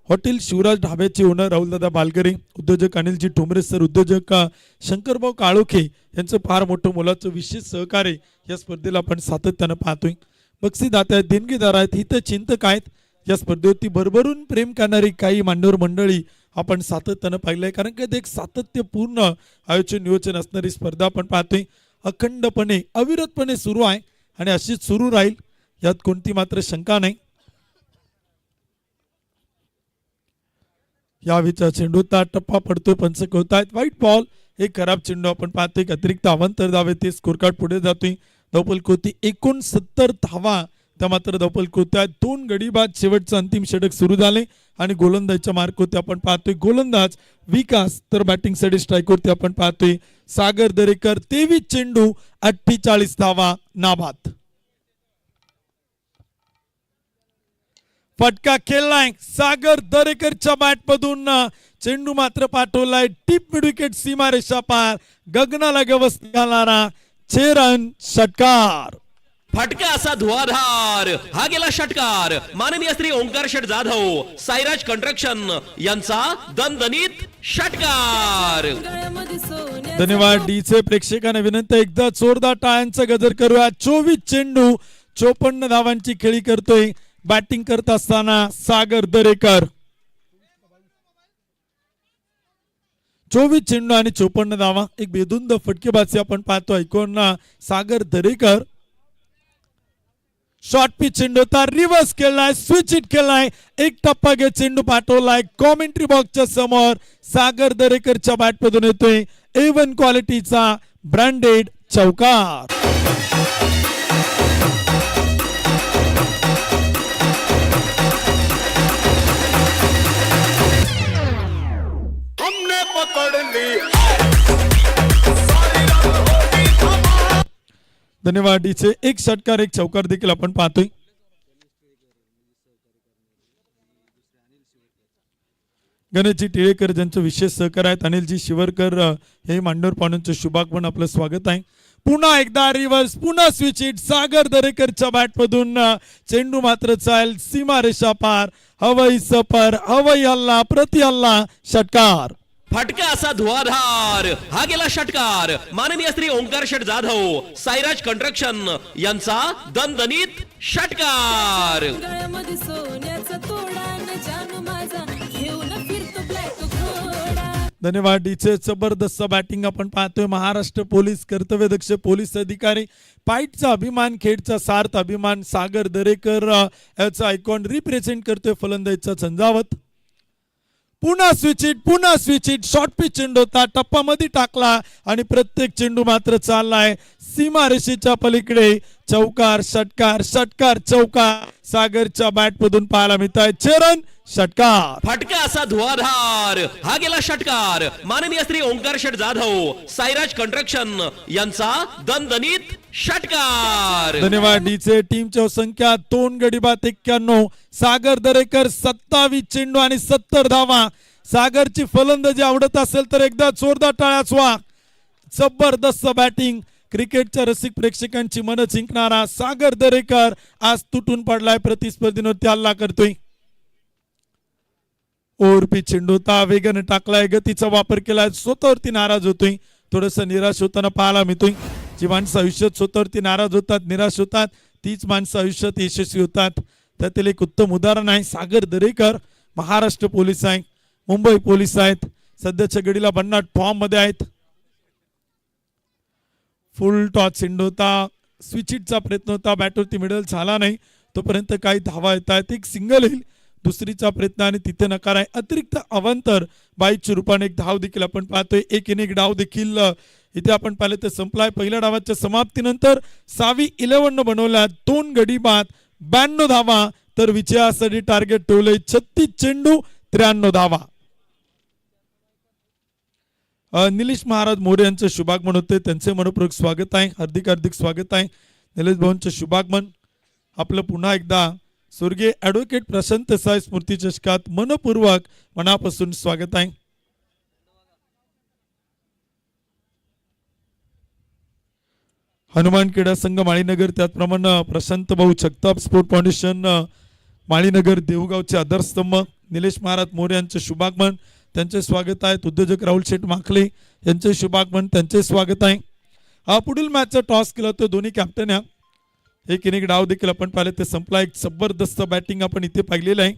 hotel Shivraj ढाब्याचे ओनर राहुलदादा बालगरे, उद्योजक अनिलजी ठोंबरे सर, उद्योजक शंकरभाऊ काळोखे यांचं फार मोठं मोलाचं विशेष सहकार्य या स्पर्धेला आपण सातत्यानं पाहतोय. बक्षीसदाते आहेत, देणगीदार आहेत, हितचिंतक आहेत. या स्पर्धेवरती भरभरून प्रेम करणारी काही मान्यवर मंडळी आपण सातत्यानं पाहिलंय, कारण की एक सातत्यपूर्ण आयोजन नियोजन असणारी स्पर्धा आपण पाहतोय. अखंडपणे अविरतपणे सुरू आहे आणि अशीच सुरू राहील, यात कोणती मात्र शंका नाही. यावेळीचा चेंडूचा टप्पा पडतोय, पंच कळतायत. व्हाईट बॉल, एक खराब चेंडू आपण पाहतोय. अतिरिक्त अवांतर धावे ते स्कोर कार्ड पुढे जातोय. धावफलक होती 69 धावा, त्या मात्र धावफलक होत्या 2 गडी बाद. शेवटचं अंतिम षटक सुरू झाले आणि गोलंदाजच्या मार्क होते आपण पाहतोय. गोलंदाज विकास, तर बॅटिंग साठी स्ट्राईक वरती आपण पाहतोय सागर दरेकर. 23 चेंडू 48 धावा, नाबाद. फटका खेळलाय सागर दरेकरच्या बॅट मधून, चेंडू मात्र पाठवलाय टीप मिड विकेट, सीमारेषा पार, गगनाला गवसणी घालणारा 6 रन षटकार. फटका असा धुवाधार हा गेला षटकार माननीय श्री ओंकार शेठ जाधव साईराज कंस्ट्रक्शन यांचा दणदणीत षटकार. धन्यवाद डीचे प्रेक्षकांना विनंती आहे, एकदा जोरदार टाळ्यांचा गजर करूया. 24 चेंडू 54 धावांची खेळी करतोय बॅटिंग करत असताना सागर दरेकर. 24 चेंडू आणि 54 धावा, एक बेधुंद फटकेबाजी आपण पाहतो. ऐकून सागर दरेकर शॉर्ट पिच चेंडू होता, रिव्हर्स केलाय, स्विच इट केलाय, एक टप्पा घे चेंडू पाठवलाय कॉमेंट्री बॉक्सच्या समोर. सागर दरेकरच्या बॅटमधून येतोय A1 क्वालिटीचा ब्रँडेड चौकार. हमने पकड़ ली. धन्यवाद डीचे. एक षटकार एक चौकार देखील आपण पाहतोय. गणेशजी टिळेकर ज्यांचं विशेष सहकार्य आहेत, अनिलजी शिवरकर हे मांडवर पाहुण्यांचं शुभागमन आपलं स्वागत आहे. पुन्हा एकदा रिव्हर्स, पुन्हा स्विच इट. सागर दरेकरच्या बॅटमधून चेंडू मात्र चाल सीमारेषा पार, हवाई सफर, हवाई हल्ला, प्रति हल्ला, षटकार. फटका असा धुवाधार हा गेला षटकार माननीय श्री ओंकार शेठ जाधव साईराज कंस्ट्रक्शन यांचा दणदणीत षटकार. धन्यवाद डीचे. जबरदस्त बॅटिंग आपण पाहतोय. महाराष्ट्र पोलीस कर्तव्यदक्ष पोलीस अधिकारी, पाईटचा अभिमान, खेडचा सार्थ अभिमान, सागर दरेकर याचा आयकॉन रिप्रेझेंट करतोय फलंदाजीचा झंझावत. पुन्हा स्विच इट, पुन्हा स्विच इट. शॉर्ट पिच चेंडू होता, टप्पा मध्ये टाकला आणि प्रत्येक चेंडू मात्र चाललाय सीमारेषेच्या पलीकडे. चौकार, षटकार, षटकार, चौकार सागरच्या बॅटमधून पाहायला मिळत आहे. चरण षटकार. फटका असा धुवाधार हा गेला षटकार माननीय श्री ओंकार शेठ जाधव साईराज कंस्ट्रक्शन यांचा दणदणीत षटकार. धन्यवाद डीचे. टीमच्या संख्या 2 गडी बाद 91. सागर दरेकर 27 चेंडू आणि 70 धावा. सागरची फलंदाजी आवडत असेल तर एकदा जोरदार टाळ्याच वा. जबरदस्त बॅटिंग, क्रिकेटच्या रसिक प्रेक्षकांची मन जिंकणारा सागर दरेकर आज तुटून पडलाय, प्रतिस्पर्धींवरती हल्ला करतोय. ओव्हरपी चेंडू होता, वेगाने टाकलाय, गतीचा वापर केलाय, स्वतःवरती नाराज होतोय, थोडस निराश होताना पाहायला मिळतोय. जी माणसं आयुष्यात स्वतःवरती नाराज होतात, निराश होतात, तीच माणसं आयुष्यात यशस्वी होतात. त्यातील एक उत्तम उदाहरण आहे सागर दरेकर. महाराष्ट्र पोलीस आहे, मुंबई पोलीस आहेत, सध्याच्या घडीला भन्नाट फॉर्म मध्ये आहेत. फुल टॉस चेंडू होता, स्विचिटचा प्रयत्न होता, बॅटवरती मिडल झाला नाही, तोपर्यंत काही धावा येत आहेत. एक सिंगल येईल, दुसरीचा प्रयत्न आणि तिथे नकार आहे. अतिरिक्त अवांतर 22 रूपाने एक धाव देखील आपण पाहतोय. एक इनिंग डाव देखील इथे आपण पाहिले तर संपलाय. पहिल्या डावाच्या समाप्तीनंतर 11 बनवल्या, 2 गडी बाद 92 धावा, तर विजयासाठी टार्गेट ठेवले 36 चेंडू 93 धावा. निलेश महाराज मोरे यांचं शुभागमन होते, त्यांचे मनपूर्वक स्वागत आहे, हार्दिक हार्दिक स्वागत आहे. निलेश भाऊंचं शुभागमन. आपलं पुन्हा एकदा स्वर्गीय ॲडव्होकेट प्रशांत देसाई स्मृती चषकात मनपूर्वक मनापासून स्वागत आहे. हनुमान क्रीडा संघ माळीनगर, त्याचप्रमाणे प्रशांत भाऊ जगताप स्पोर्ट फाउंडेशन माळीनगर देऊगावचे आधारस्तंभ निलेश महाराज मोरे यांचे शुभागमन, त्यांचे स्वागत आहे. उद्योजक राहुल शेठ माखले यांचे शुभागमन, त्यांचे स्वागत आहे. पुढील मॅचचा टॉस केला तो दोन्ही कॅप्टन या. एक इनिंग डाव देखील आपण पाहिले ते संपला. एक जबरदस्त बॅटिंग आपण इथे पाहिलेलं आहे.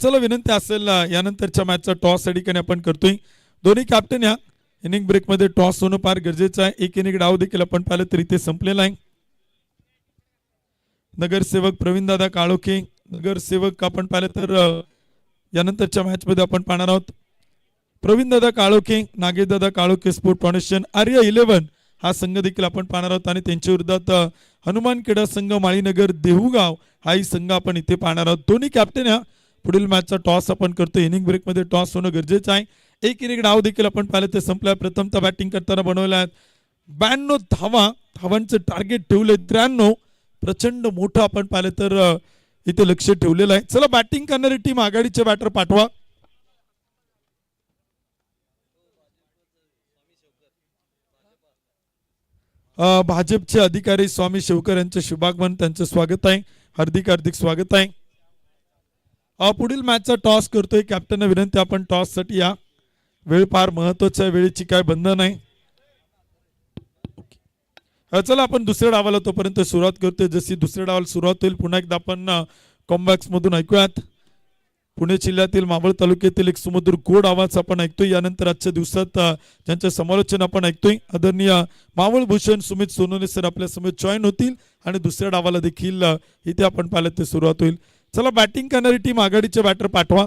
चला विनंती असेल यानंतरच्या मॅचचा टॉस या ठिकाणी आपण करतोय. दोन्ही कॅप्टन या इनिंग ब्रेक मध्ये टॉस होणं फार गरजेचं आहे. एक इनिंग डाव देखील आपण पाहिलं तर इथे संपलेला आहे. नगरसेवक प्रवीण दादा काळोखे, नगरसेवक आपण पाहिलं तर यानंतरच्या मॅच मध्ये आपण पाहणार आहोत. प्रवीण दादा काळोखे, नागेश दादा काळोखे स्पोर्ट फाउंडेशन, आर्य 11 हा संघ देखील आपण पाहणार आहोत. आणि त्यांच्या विरोधात हनुमान क्रीडा संघ माळीनगर देहूगाव हाही संघ आपण इथे पाहणार आहोत. दोन्ही कॅप्टन या पुढील मॅचचा टॉस आपण करतो. इनिंग ब्रेक मध्ये टॉस होणं गरजेचं आहे. एक इनिंग डाव देखील आपण पाहिलं ते संपल्या. प्रथमतः बॅटिंग करताना बनवल्या 92 धावा, धावांचं टार्गेट ठेवले 93. प्रचंड मोठं आपण पाहिलं तर इथे लक्ष ठेवलेलं आहे. चला बॅटिंग करणारी टीम आघाडीचे बॅटर पाठवा. भाजपचे अधिकारी स्वामी शिवकर यांचे शुभागमन, त्यांचे स्वागत आहे, हार्दिक हार्दिक स्वागत आहे. पुढील मॅचचा टॉस करतोय कॅप्टनना विनंती, आपण टॉस साठी या. वेळ फार महत्वाची आहे, वेळेची काय बंधन आहे. चला आपण दुसऱ्या डावाला तोपर्यंत सुरुवात करतोय. जशी दुसऱ्या डावाला सुरुवात होईल पुन्हा एकदा आपण कॉम्बॅक्स मधून ऐकूयात. पुणे जिल्ह्यातील मावळ तालुक्यातील एक सुमधुर गोड आवाज आपण ऐकतोय. यानंतर आजच्या दिवसात ज्यांचे समालोचन आपण ऐकतोय आदरणीय मावळ भूषण सुमित सोनोने सर आपल्या समोर जॉईन होतील आणि दुसऱ्या डावाला देखील इथे आपण पाहिलं ते सुरुवात होईल. चला बॅटिंग करणारी टीम आघाडीचे बॅटर पाठवा.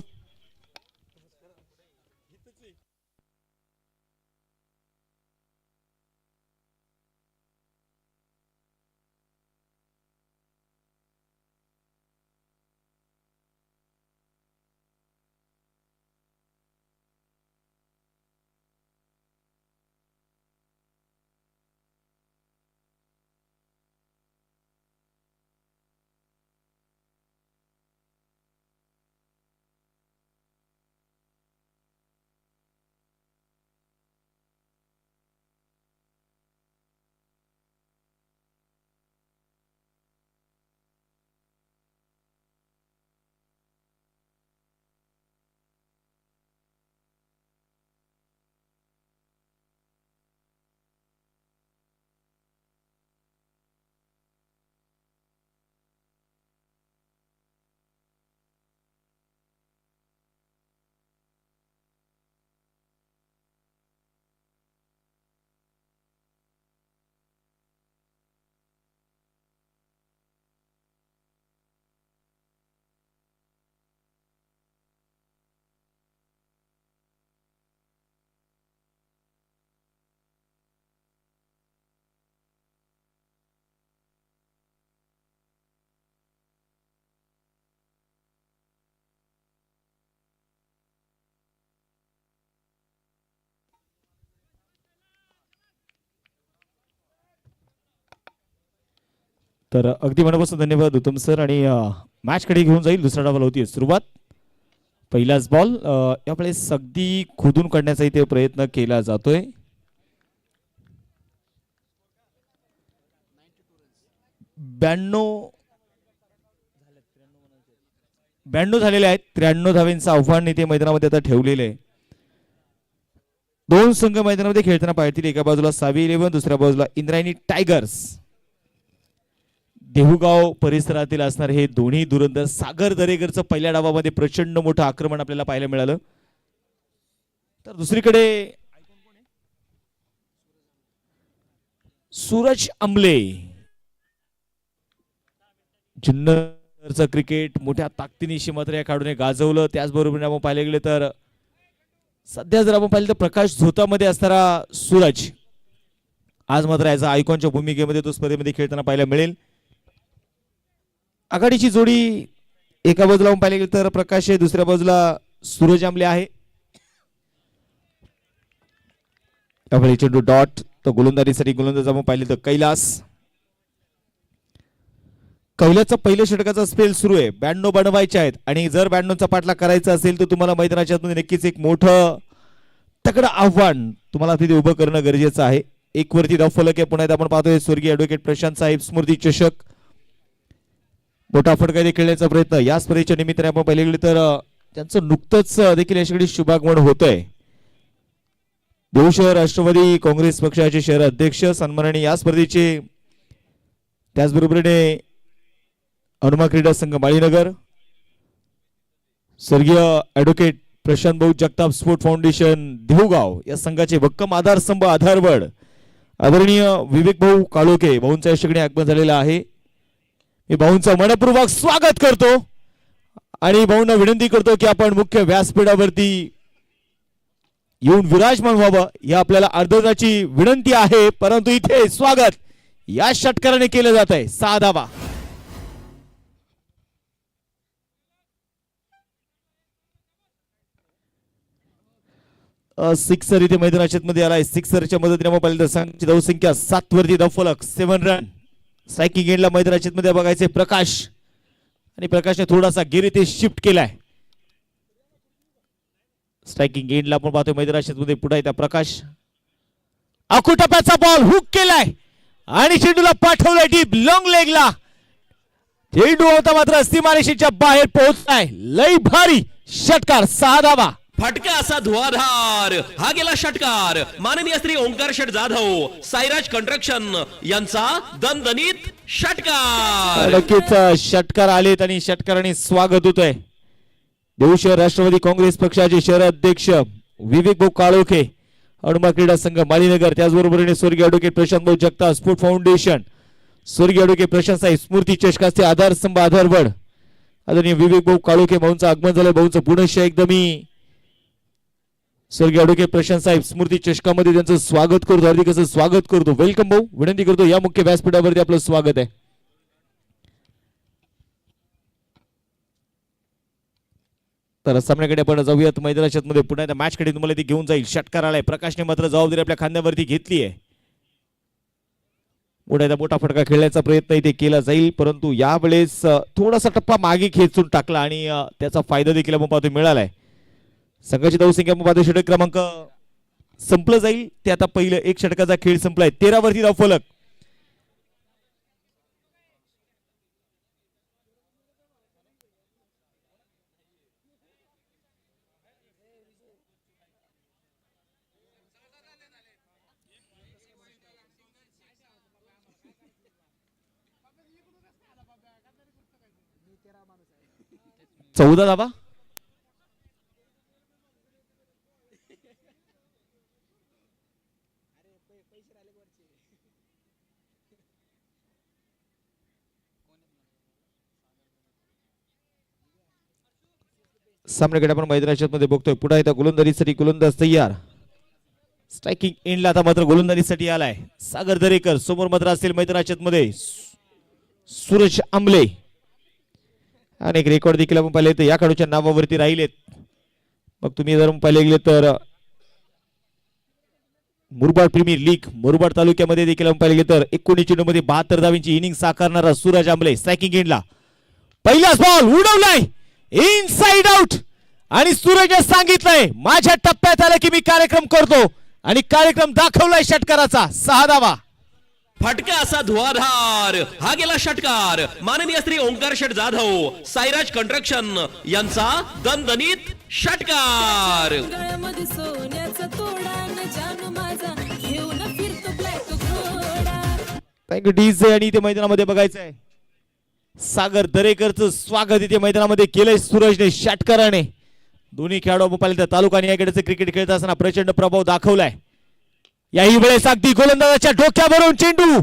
तर अगदी मनापासून धन्यवाद उत्तम सर. आणि मॅच कडे घेऊन जाईल. दुसऱ्या डावाला होती सुरुवात. पहिलाच बॉल यावेळेस अगदी खोदून काढण्याचा इथे प्रयत्न केला जातोय. 92 झालेले आहेत. 93 धावेंचं आव्हान इथे मैदानामध्ये आता ठेवलेलं आहे. दोन संघ मैदानामध्ये खेळताना पाहतील. एका बाजूला सावी 11, दुसऱ्या बाजूला इंद्रायणी टायगर्स. देहुगाव परिसरातील असणार हे दोन्ही धुरंधर. सागर दरेकरचं पहिल्या डावामध्ये प्रचंड मोठं आक्रमण आपल्याला पाहायला मिळालं. तर दुसरीकडे सूरज आंबले जुन्नरचं क्रिकेट मोठ्या ताकदीने मात्र या खेळाडूने गाजवलं. त्याचबरोबर आपण पाहिले गेले तर सध्या जर आपण पाहिलं तर प्रकाश झोतामध्ये असणारा सूरज आज मात्र याचा आयकॉनच्या भूमिकेमध्ये तो स्पर्धेमध्ये खेळताना पाहायला मिळेल. आघाडीची जोडी एका बाजूला आपण पाहिले गेले तर प्रकाश आहे, दुसऱ्या बाजूला सूरज आंबले आहे. त्यामुळे चेंडू डॉट. तो गोलंदाजीसाठी गोलंदाज आपण पाहिले तर कैलासचा पहिल्या षटकाचा स्पेल सुरू आहे. 92 बनवायचे आहेत आणि जर 92चा पाठलाग करायचा असेल तर तुम्हाला मैदानाच्या आतमध्ये नक्कीच एक मोठं तगडं आव्हान तुम्हाला तिथे उभं करणं गरजेचं आहे. एक वरती धावफलक आहे. पुन्हा आपण पाहतोय स्वर्गीय ॲडव्होकेट प्रशांत साहेब स्मृती चषक मोठा फटका खेळण्याचा प्रयत्न या स्पर्धेच्या निमित्ताने आपण पाहिले गेले तर त्यांचं नुकतंच देखील याच्याकडे शुभागमन होतंय. देऊ शहर राष्ट्रवादी काँग्रेस पक्षाचे शहर अध्यक्ष सन्माननीय या स्पर्धेचे. त्याचबरोबरीने हनुमा क्रीडा संघ माळीनगर, स्वर्गीय ॲडव्होकेट प्रशांत भाऊ जगताप स्पोर्ट फाउंडेशन देहुगाव या संघाचे भक्कम आधारस्तंभ आधारवड आदरणीय विवेक भाऊ काळोखे भाऊंचा या ठिकाणी आगमन झालेला आहे. मी भाऊंचं मनपूर्वक स्वागत करतो आणि भाऊंना विनंती करतो की आपण मुख्य व्यासपीठावरती येऊन विराजमान व्हावं. या आपल्याला अर्धताची विनंती आहे, परंतु इथे स्वागत या षटकाराने केलं जात आहे. 6 धावा. सिक्सर इथे मैदानाच्या मध्ये आलाय. सिक्सरच्या मदतीने आपण पाहिलं तर संघाची धावसंख्या 7 वरती धावफलक 7 रन. स्ट्रायकिंग एंडला मैदानाच्या मध्ये बघायचे प्रकाश आणि प्रकाशने थोडासा गिर इथे शिफ्ट केलाय. स्ट्रायकिंग एंडला आपण पाहतोय मैदानाच्या मध्ये पुढे त्या प्रकाश आखू टप्प्याचा बॉल हुक केलाय आणि चेंडूला पाठवलाय डीप लॉंग लेगला. चेंडू होता मात्र सीमारेषेच्या बाहेर पोहोचलाय. लई भारी षटकार 6 धावा. फटका असा धुवाधार हा गेला षटकार. माननीय श्री ओंकार शेठ जाधव साईराज कंस्ट्रक्शन यांचा दणदणीत षटकार. नक्कीच षटकार आलेत आणि षटकाराने स्वागत होत आहे. देऊ शहर राष्ट्रवादी काँग्रेस पक्षाचे शहर अध्यक्ष विवेक भाऊ काळोखे, हनुमा क्रीडा संघ मालीनगर, त्याचबरोबर स्वर्गीय ॲडव्होकेट प्रशांत भाऊ जगताप स्पोर्ट फाउंडेशन, स्वर्गीय ॲडव्होकेट प्रशांत साहेब स्मृती चषकाचे आधारस्तंभ आधारवड आदरणीय विवेक भाऊ काळोखे भाऊंचं आगमन झालं. भाऊंचं पुनश्च एकदा मी स्वर्गीय ॲडव्होकेट प्रशांत साहेब स्मृती चषकामध्ये त्यांचं स्वागत करतो, हार्दिक असं स्वागत करतो. वेलकम भाऊ, विनंती करतो या मुख्य व्यासपीठावरती आपलं स्वागत आहे. तर सामन्याकडे आपण जाऊयात. मैदानाच्या मध्ये पुन्हा त्या मॅच कडे तुम्हाला ती घेऊन जाईल. षटकार आलाय. प्रकाशने मात्र जबाबदारी आपल्या खांद्यावरती घेतली आहे. मोठा फटका खेळण्याचा प्रयत्न इथे केला जाईल, परंतु यावेळेस थोडासा टप्पा मागे खेचून टाकला आणि त्याचा फायदा देखील आपण पाहतो मिळालाय. संघाची धावसंख्या आपण पाहतो षटक क्रमांक संपलं जाईल ते आता पहिलं एक षटकाचा खेळ संपलाय. 13 वरती धावफलक. चौदा धावा. सामन्याकडे आपण मैदानाच्या मध्ये बघतोय. पुढे येत्या गोलंदाजीसाठी गोलंदाज तयार. स्ट्रायकिंग एंडला आता मात्र गोलंदाजीसाठी आलाय सागर दरेकर. समोर मात्र असेल मैदानाच्या मध्ये सूरज आंबले. अनेक रेकॉर्ड देखील आपण पाहिले तर या खेळाडूच्या नावावरती राहिलेत. मग तुम्ही जर पाहिले गेले तर मुरबाड प्रीमियर लीग मुरबाड तालुक्यामध्ये देखील आपण पाहिले तर 19 चेंडूमध्ये 72 धावांची इनिंग साकारणारा सूरज आंबले. स्ट्रायकिंग एंडला पहिलाच बॉल उडवलाय इनसाइड आउट. आणि सूरजने सांगितलंय माझ्या टप्प्यात आलं की मी कार्यक्रम करतो आणि कार्यक्रम दाखवलाय षटकाराचा. 6 धावा. फटका असा धुवाधार हा गेला षटकार. माननीय श्री ओंकार शेठ जाधव साईराज कंस्ट्रक्शन यांचा दणदणीत षटकार. डीजे आणि इथे मैदानामध्ये बघायचं आहे सागर दरेकरचं स्वागत इथे मैदानामध्ये केलंय सूरजने षटकाराने. दोन्ही खेळाडू आपण पाहिले तर तालुका आणि याकडेचं क्रिकेट खेळत असताना प्रचंड प्रभाव दाखवलाय. याही वेळेस अगदी गोलंदाजाच्या डोक्यावरून चेंडू,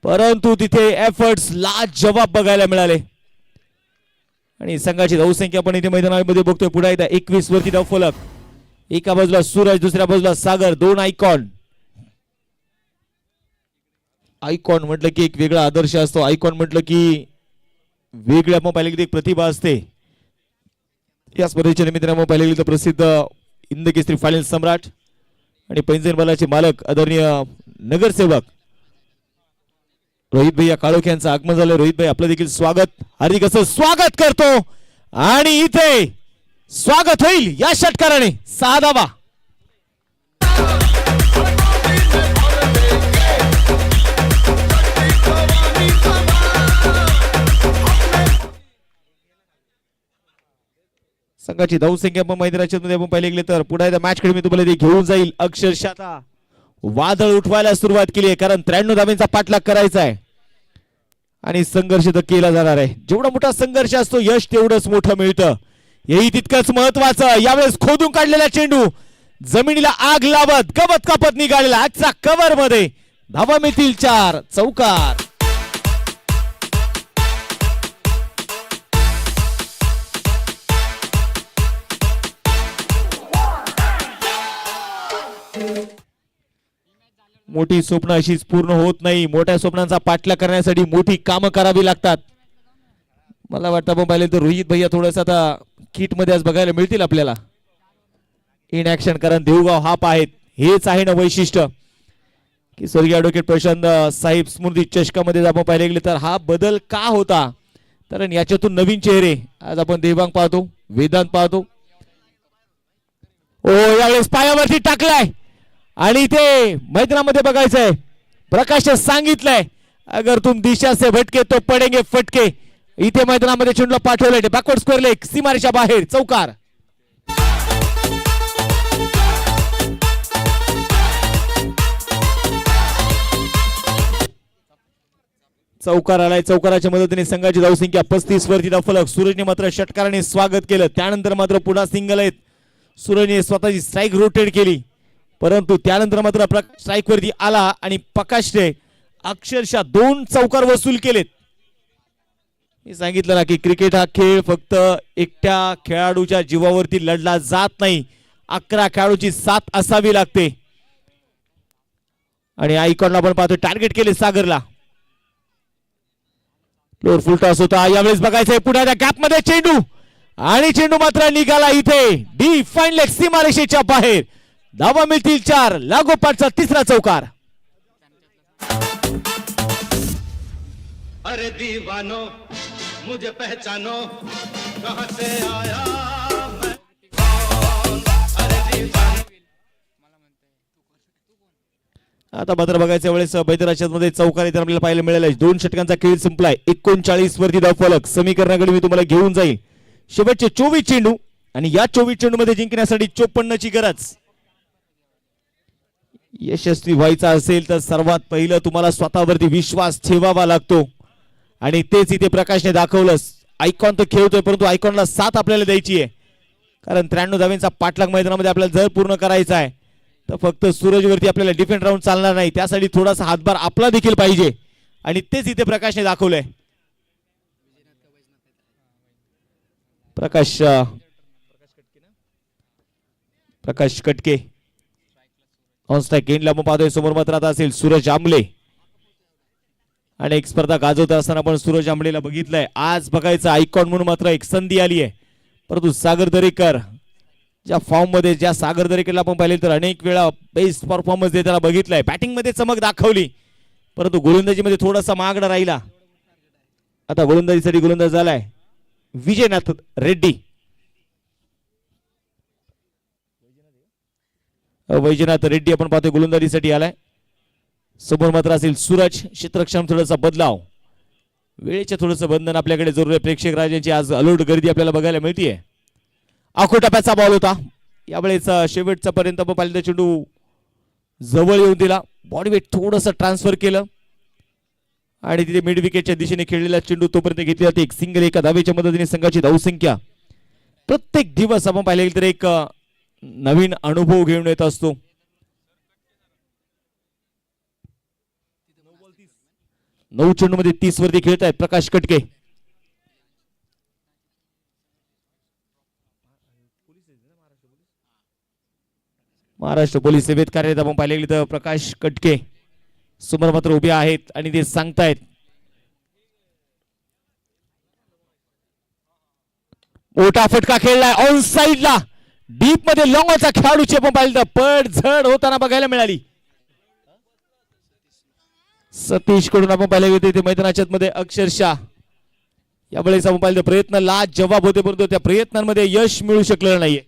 परंतु तिथे एफर्ट्स लाजवाब बघायला मिळाले. आणि संघाची धावसंख्या पण इथे मैदानामध्ये बघतोय पुढे एकदा 21 वरती धावफलक. एका बाजूला सूरज, दुसऱ्या बाजूला सागर. 2 आयकॉन. आयकॉन म्हटलं की एक वेगळा आदर्श असतो. आयकॉन म्हटलं की वेगळी आपण पाहिले की एक प्रतिभा असते. या स्पर्धेच्या निमित्ताने आपण पाहिले तर प्रसिद्ध इंदकेसरी फायनल सम्राट आणि पैंजण बलाचे मालक आदरणीय नगरसेवक रोहित भैया काळोखे यांचं आगमन झालं. रोहित भाई आपलं देखील स्वागत, हार्दिक असं स्वागत करतो. आणि इथे स्वागत होईल या षटकाराने. 6 धावा. संघाची धावसंख्या पण मैदानाच्या मध्ये आपण पाहिले गेले तर पुढे मॅच कडे मी तुम्हाला ते घेऊन जाईल. अक्षरशः आता वादळ उठवायला सुरुवात केली आहे, कारण 93 धावांचा पाठलाग करायचा आहे आणि संघर्ष तर केला जाणार आहे. जेवढा मोठा संघर्ष असतो यश तेवढंच मोठं मिळतं, हेही तितकंच महत्वाचं. यावेळेस खोदून काढलेला चेंडू जमिनीला आग लावत गवत कापत निघालेला. आजचा कव्हर मध्ये धावा मिळतील 4. चौकार. मोठी स्वप्न अशीच पूर्ण होत नाही. मोठ्या स्वप्नांचा पाठलाग करण्यासाठी मोठी कामं करावी लागतात. मला वाटतं आपण पाहिलं तर रोहित भैया थोडंसं आता किट मध्ये आज बघायला मिळतील आपल्याला इन ऍक्शन, कारण देऊगाव हाप आहेत. हेच आहे ना वैशिष्ट्य की स्वर्गीय ॲडव्होकेट प्रशांत साहेब स्मृती चषकामध्ये आपण पाहिले गेले तर हा बदल का होता, कारण याच्यातून नवीन चेहरे आज आपण देवांग पाहतो, वेदांत पाहतो. ओ यावेळेस पायावरती टाकलाय आणि ते मैदानामध्ये बघायचंय प्रकाश सांगितलंय अगर तुम दिशा से भटके तो पडेंगे फटके. इथे मैदानामध्ये चेंडूला पाठवलंय बॅकवर्ड स्क्वेअर लेग सीमारेषा बाहेर चौकार. चौकार आलाय. चौकाराच्या मदतीने संघाची धावसंख्या 35 वरती फलक. सूरजने मात्र षटकाराने स्वागत केलं. त्यानंतर मात्र पुन्हा सिंगल आहेत. सूरजने स्वतःची स्ट्राईक रोटेट केली परंतु त्यानंतर मात्र स्ट्राईक वरती आला आणि प्रकाशने अक्षरशः 2 चौकार वसूल केलेत. मी सांगितलं ना की क्रिकेट हा खेळ फक्त एकट्या खेळाडूच्या जीवावरती लढला जात नाही. 11 खेळाडूची साथ असावी लागते. आणि आयकॉनला आपण पाहतो टार्गेट केले सागरला. फ्लोर फुल टॉस होता. यावेळेस बघायचंय पुन्हा त्या गॅप मध्ये चेंडू आणि चेंडू मात्र निघाला इथे डी फाईन लेग सीमारेषेच्या बाहेर. धावा मिळतील 4. लागोपाठचा तिसरा चौकार. अरे दीवानो मुझे पहचानो कहां से आया मैं कौन? अरे दीवानो. आता मात्र बघायच्या वेळेस मध्ये चौकार इथे आपल्याला पाहायला मिळाला. 2 षटकांचा खेळ संपलाय. 39 वरती धाव फलक. समीकरणाकडे मी तुम्हाला घेऊन जाईल. शेवटचे 24 चेंडू आणि या 24 चेंडू मध्ये जिंकण्यासाठी 54 ची गरज. यशस्वी व्हायचा असेल तर सर्वात पहिलं तुम्हाला स्वतःवरती विश्वास ठेवावा लागतो आणि तेच इथे प्रकाशने दाखवलं. आयकॉन तर खेळतोय परंतु आयकॉनला साथ आपल्याला द्यायची आहे कारण 93 धावांचा पाठलाग मैदानामध्ये आपल्याला जर पूर्ण करायचा आहे तर फक्त सूरजवरती आपल्याला डिफेंड राऊंड चालणार नाही. त्यासाठी थोडासा हातभार आपला देखील पाहिजे आणि तेच इथे प्रकाशने दाखवलंय. प्रकाश कटके ऑन स्ट्राइक एंडला आपण पाहतोय. समोर मात्र आता असेल सूरज आंबले. अनेक स्पर्धा गाजवत असताना पण सूरज आंबलेला बघितलंय. आज बघायचं आयकॉन म्हणून मात्र एक संधी आली आहे परंतु सागर दरेकर ज्या फॉर्म मध्ये ज्या सागर दरेकरला आपण पाहिले तर अनेक वेळा बेस्ट परफॉर्मन्स देताना बघितलंय. बॅटिंग मध्ये चमक दाखवली परंतु गोलंदाजीमध्ये थोडासा मागडा राहिला. आता गोलंदाजीसाठी गोलंदाज झालाय विजयनाथ रेड्डी. वैजनाथ रेड्डी आपण पाहतोय गोलंदाजीसाठी आलाय. समोर मात्र असेल सूरज. क्षेत्रक्षम थोडासा बदलाव. वेळेचे थोडंसं बंधन आपल्याकडे जरूर आहे. प्रेक्षक राजांची आज अलोट गर्दी आपल्याला बघायला मिळतीये. आखोटाप्याचा बॉल होता. यावेळेस शेवटचा पर्यंत आपण पाहिलं चेंडू जवळ येऊन दिला. बॉडी वेट थोडंसं ट्रान्सफर केलं आणि तिथे मिड विकेटच्या दिशेने खेळलेला चेंडू तोपर्यंत घेतली जाते. एक सिंगल एका धावेच्या मदतीने संघाची धावसंख्या प्रत्येक दिवस आपण पाहिले तर एक नवीन अनुभव घेऊन येत असतो. 9 चेंडू मध्ये 30 वरती खेळत आहेत प्रकाश कटके. महाराष्ट्र पोलीस सेवेत कार्यरत आपण पाहिले तर प्रकाश कटके समोर मात्र उभे आहेत आणि ते सांगतायत मोठा फटका खेळलाय ऑन साइडला. डीप मध्ये लॉंगचा खेळाडूची आपण पाहिलं तर पड झड होताना बघायला मिळाली. सतीश कडून आपण पाहिले होते ते मैदानाच्या मध्ये अक्षरशः यावेळेस आपण पाहिलं प्रयत्न लाज जवाब होते परंतु त्या प्रयत्नांमध्ये यश मिळू शकलेलं नाहीये.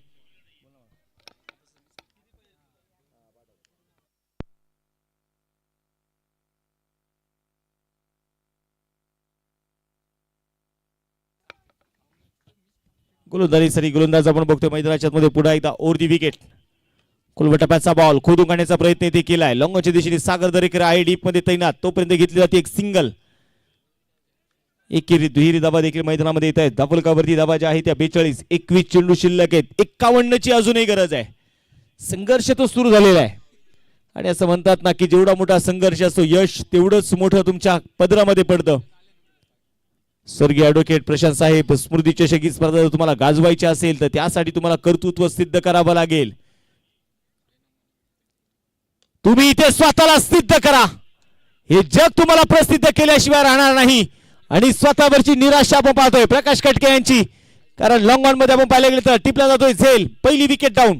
गोलंदाजीसाठी गोलंदाज आपण बघतोय मैदानाच्या मध्ये पुन्हा एकदा ओव्हर दी विकेट. कुलबटाप्याचा बॉल खोदून काढण्याचा प्रयत्न इथे केलाय. लॉंगच्या दिशेने सागर दरेकर आहे डीप मध्ये तैनात. तोपर्यंत घेतली जाते एक सिंगल. एकेरी दुहेरी धावा देखील मैदानामध्ये येत आहेत. धावफलकावरती धावा ज्या आहेत त्या 42. 21 चेंडू शिल्लक आहेत. 51 ची अजूनही गरज आहे. संघर्ष तो सुरू झालेला आहे आणि असं म्हणतात ना की जेवढा मोठा संघर्ष असतो यश तेवढंच मोठं तुमच्या पदरामध्ये पडतं. स्वर्गीय ॲडव्होकेट प्रशांत साहेब स्मृती चषक ही स्पर्धा जर तुम्हाला गाजवायची असेल तर त्यासाठी तुम्हाला कर्तृत्व सिद्ध करावं लागेल. तुम्ही इथे स्वतःला सिद्ध करा. हे जग तुम्हाला प्रसिद्ध केल्याशिवाय राहणार नाही आणि स्वतःवरची निराशा आपण पाहतोय प्रकाश कटके यांची कारण लॉंग ऑन मध्ये आपण पाहिलं गेलं तर टिपला जातोय झेल. पहिली विकेट डाऊन.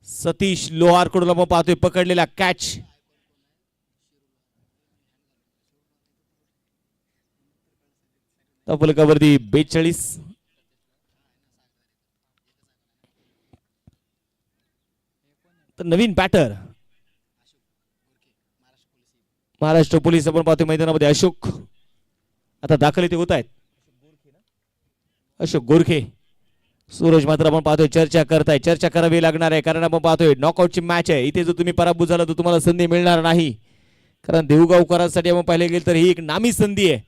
सतीश लोहार कडून आपण पाहतोय पकडलेला कॅच. फलकावरती 42. तर नवीन बॅटर महाराष्ट्र पोलीस आपण पाहतोय मैदानामध्ये अशोक आता दाखल इथे होत आहेत. अशोक गोरखे सूरज मात्र आपण पाहतोय चर्चा करताय. चर्चा करावी लागणार आहे कारण आपण पाहतोय नॉकआउटची मॅच आहे. इथे जर तुम्ही पराभूत झाला तर तुम्हाला संधी मिळणार नाही. कारण देऊगावकरांसाठी आपण पाहिले गेले तर ही एक नामी संधी आहे.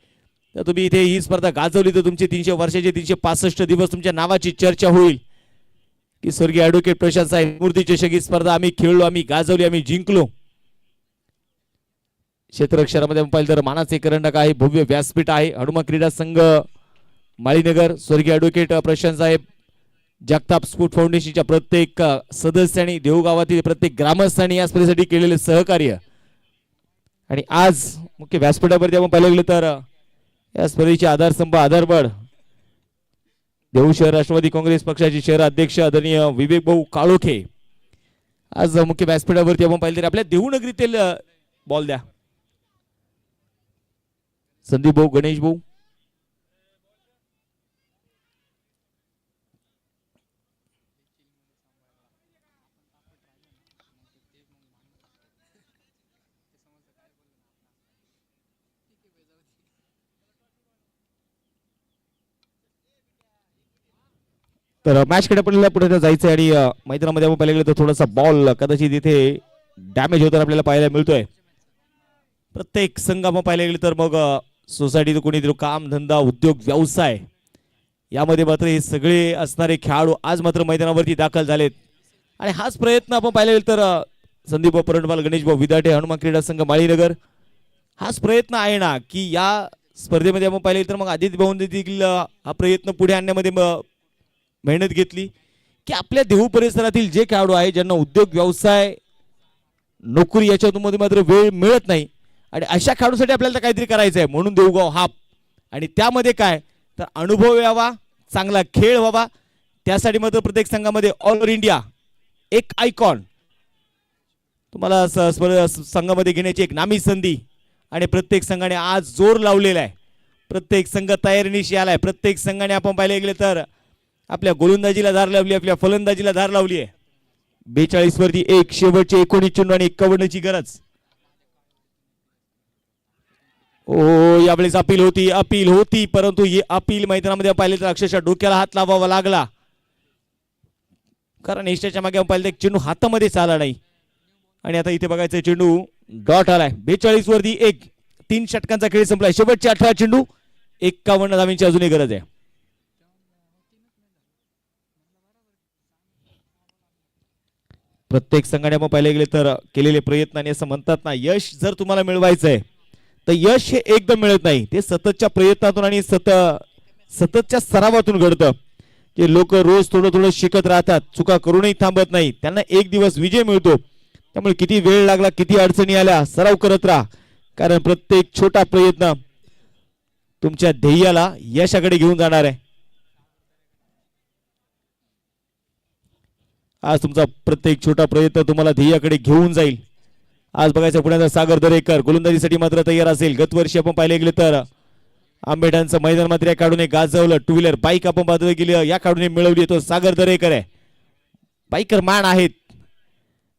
तर तुम्ही इथे ही स्पर्धा गाजवली तर तुमचे 300 वर्षाचे 365 दिवस तुमच्या नावाची चर्चा होईल की स्वर्गीय ॲडव्होकेट प्रशांत साहेब मूर्ती चषक ही स्पर्धा आम्ही खेळलो, आम्ही गाजवली, आम्ही जिंकलो. क्षेत्ररक्षणामध्ये आपण पाहिलं तर मानाचे करंडक आहे, भव्य व्यासपीठ आहे. हनुमा क्रीडा संघ माळीनगर स्वर्गीय ॲडव्होकेट प्रशांत साहेब जगताप स्पोर्ट फाउंडेशनच्या प्रत्येक सदस्यांनी देऊगावातील प्रत्येक ग्रामस्थांनी या स्पर्धेसाठी केलेले सहकार्य आणि आज मुख्य व्यासपीठावरती आपण पाहिलं गेलं तर या स्पर्धेचे आधारस्तंभ आधारबळ देऊ शहर राष्ट्रवादी काँग्रेस पक्षाचे शहर अध्यक्ष आदरणीय विवेक भाऊ काळोखे. आज मुख्य व्यासपीठावरती आपण पाहिलं तर आपल्या देऊनगरीतील बॉल द्या संदीप भाऊ गणेश भाऊ. तर मॅच कडे आपल्याला पुढे जायचं आणि मैदानामध्ये आपण पाहिलं गेलं तर थोडासा बॉल कदाचित इथे डॅमेज होताना आपल्याला पाहायला मिळतोय. प्रत्येक संघ आपण पाहायला गेलं तर मग सोसायटीत कोणीतरी काम धंदा उद्योग व्यवसाय यामध्ये मात्र हे सगळे असणारे खेळाडू आज मात्र मैदानावरती दाखल झालेत आणि हाच प्रयत्न आपण पाहिला गेलं तर संदीप भाऊ परंडपाल गणेश भाऊ विदाटे हनुमान क्रीडा संघ माळीनगर हाच प्रयत्न आहे ना की या स्पर्धेमध्ये आपण पाहिलं तर मग आदित्य भाऊंनी देखील हा प्रयत्न पुढे आणण्यामध्ये मेहनत घेतली की आपल्या देहू परिसरातील जे खेळाडू आहे ज्यांना उद्योग व्यवसाय नोकरी याच्यामध्ये मात्र वेळ मिळत नाही आणि अशा खेळाडूसाठी आपल्याला काहीतरी करायचं आहे म्हणून देऊगाव हाप आणि त्यामध्ये काय तर अनुभव यावा चांगला खेळ व्हावा त्यासाठी मात्र प्रत्येक संघामध्ये ऑल ओव्हर इंडिया एक आयकॉन तुम्हाला संघामध्ये घेण्याची एक नामी संधी आणि प्रत्येक संघाने आज जोर लावलेला आहे. प्रत्येक संघ तयारीनिशी आलाय. प्रत्येक संघाने आपण पाहिले गेले तर आपल्या गोलंदाजीला धार लावली आपल्या फलंदाजीला धार लावली आहे. 42 वरती एक शेवटचे 19 चेंडू आणि 51ची गरज. ओ यावेळेस अपील होती परंतु ही अपील मैदानामध्ये पाहिले तर अक्षरशः डोक्याला हात लावावा लागला कारण एस्ट्याच्या मागे आपण पाहिलं एक चेंडू हातामध्ये आला नाही आणि आता इथे बघायचं चेंडू डॉट आलाय. 42 वरती एक 3 षटकांचा खेळ संपलाय. शेवटचे 18 चेंडू 51 धावांची अजूनही गरज आहे. प्रत्येक संघाने आपण पाहिले गेले तर केलेले प्रयत्न आणि असं म्हणतात ना यश जर तुम्हाला मिळवायचंय तर यश हे एकदम मिळत नाही ते सततच्या प्रयत्नातून आणि सततच्या सरावातून घडतं. जे लोक रोज थोडं थोडं शिकत राहतात चुका करूनही थांबत नाही त्यांना एक दिवस विजय मिळतो. त्यामुळे किती वेळ लागला किती अडचणी आल्या सराव करत राहा कारण प्रत्येक छोटा प्रयत्न तुमच्या ध्येयाला यशाकडे घेऊन जाणार आहे. आज तुमचा प्रत्येक छोटा प्रयत्न तुम्हाला ध्येयाकडे घेऊन जाईल. आज बघायचं पुण्याचा सागर दरेकर गोलंदाजीसाठी मात्र तयार असेल. गत वर्षी आपण पाहिले गेले तर आंबेठांचं मैदान मात्र या काढून गाजवलं. टू व्हीलर बाईक आपण पाहतोय गेली या काढून मिळवली तो सागर दरेकर आहे. बाईकर मॅन आहेत.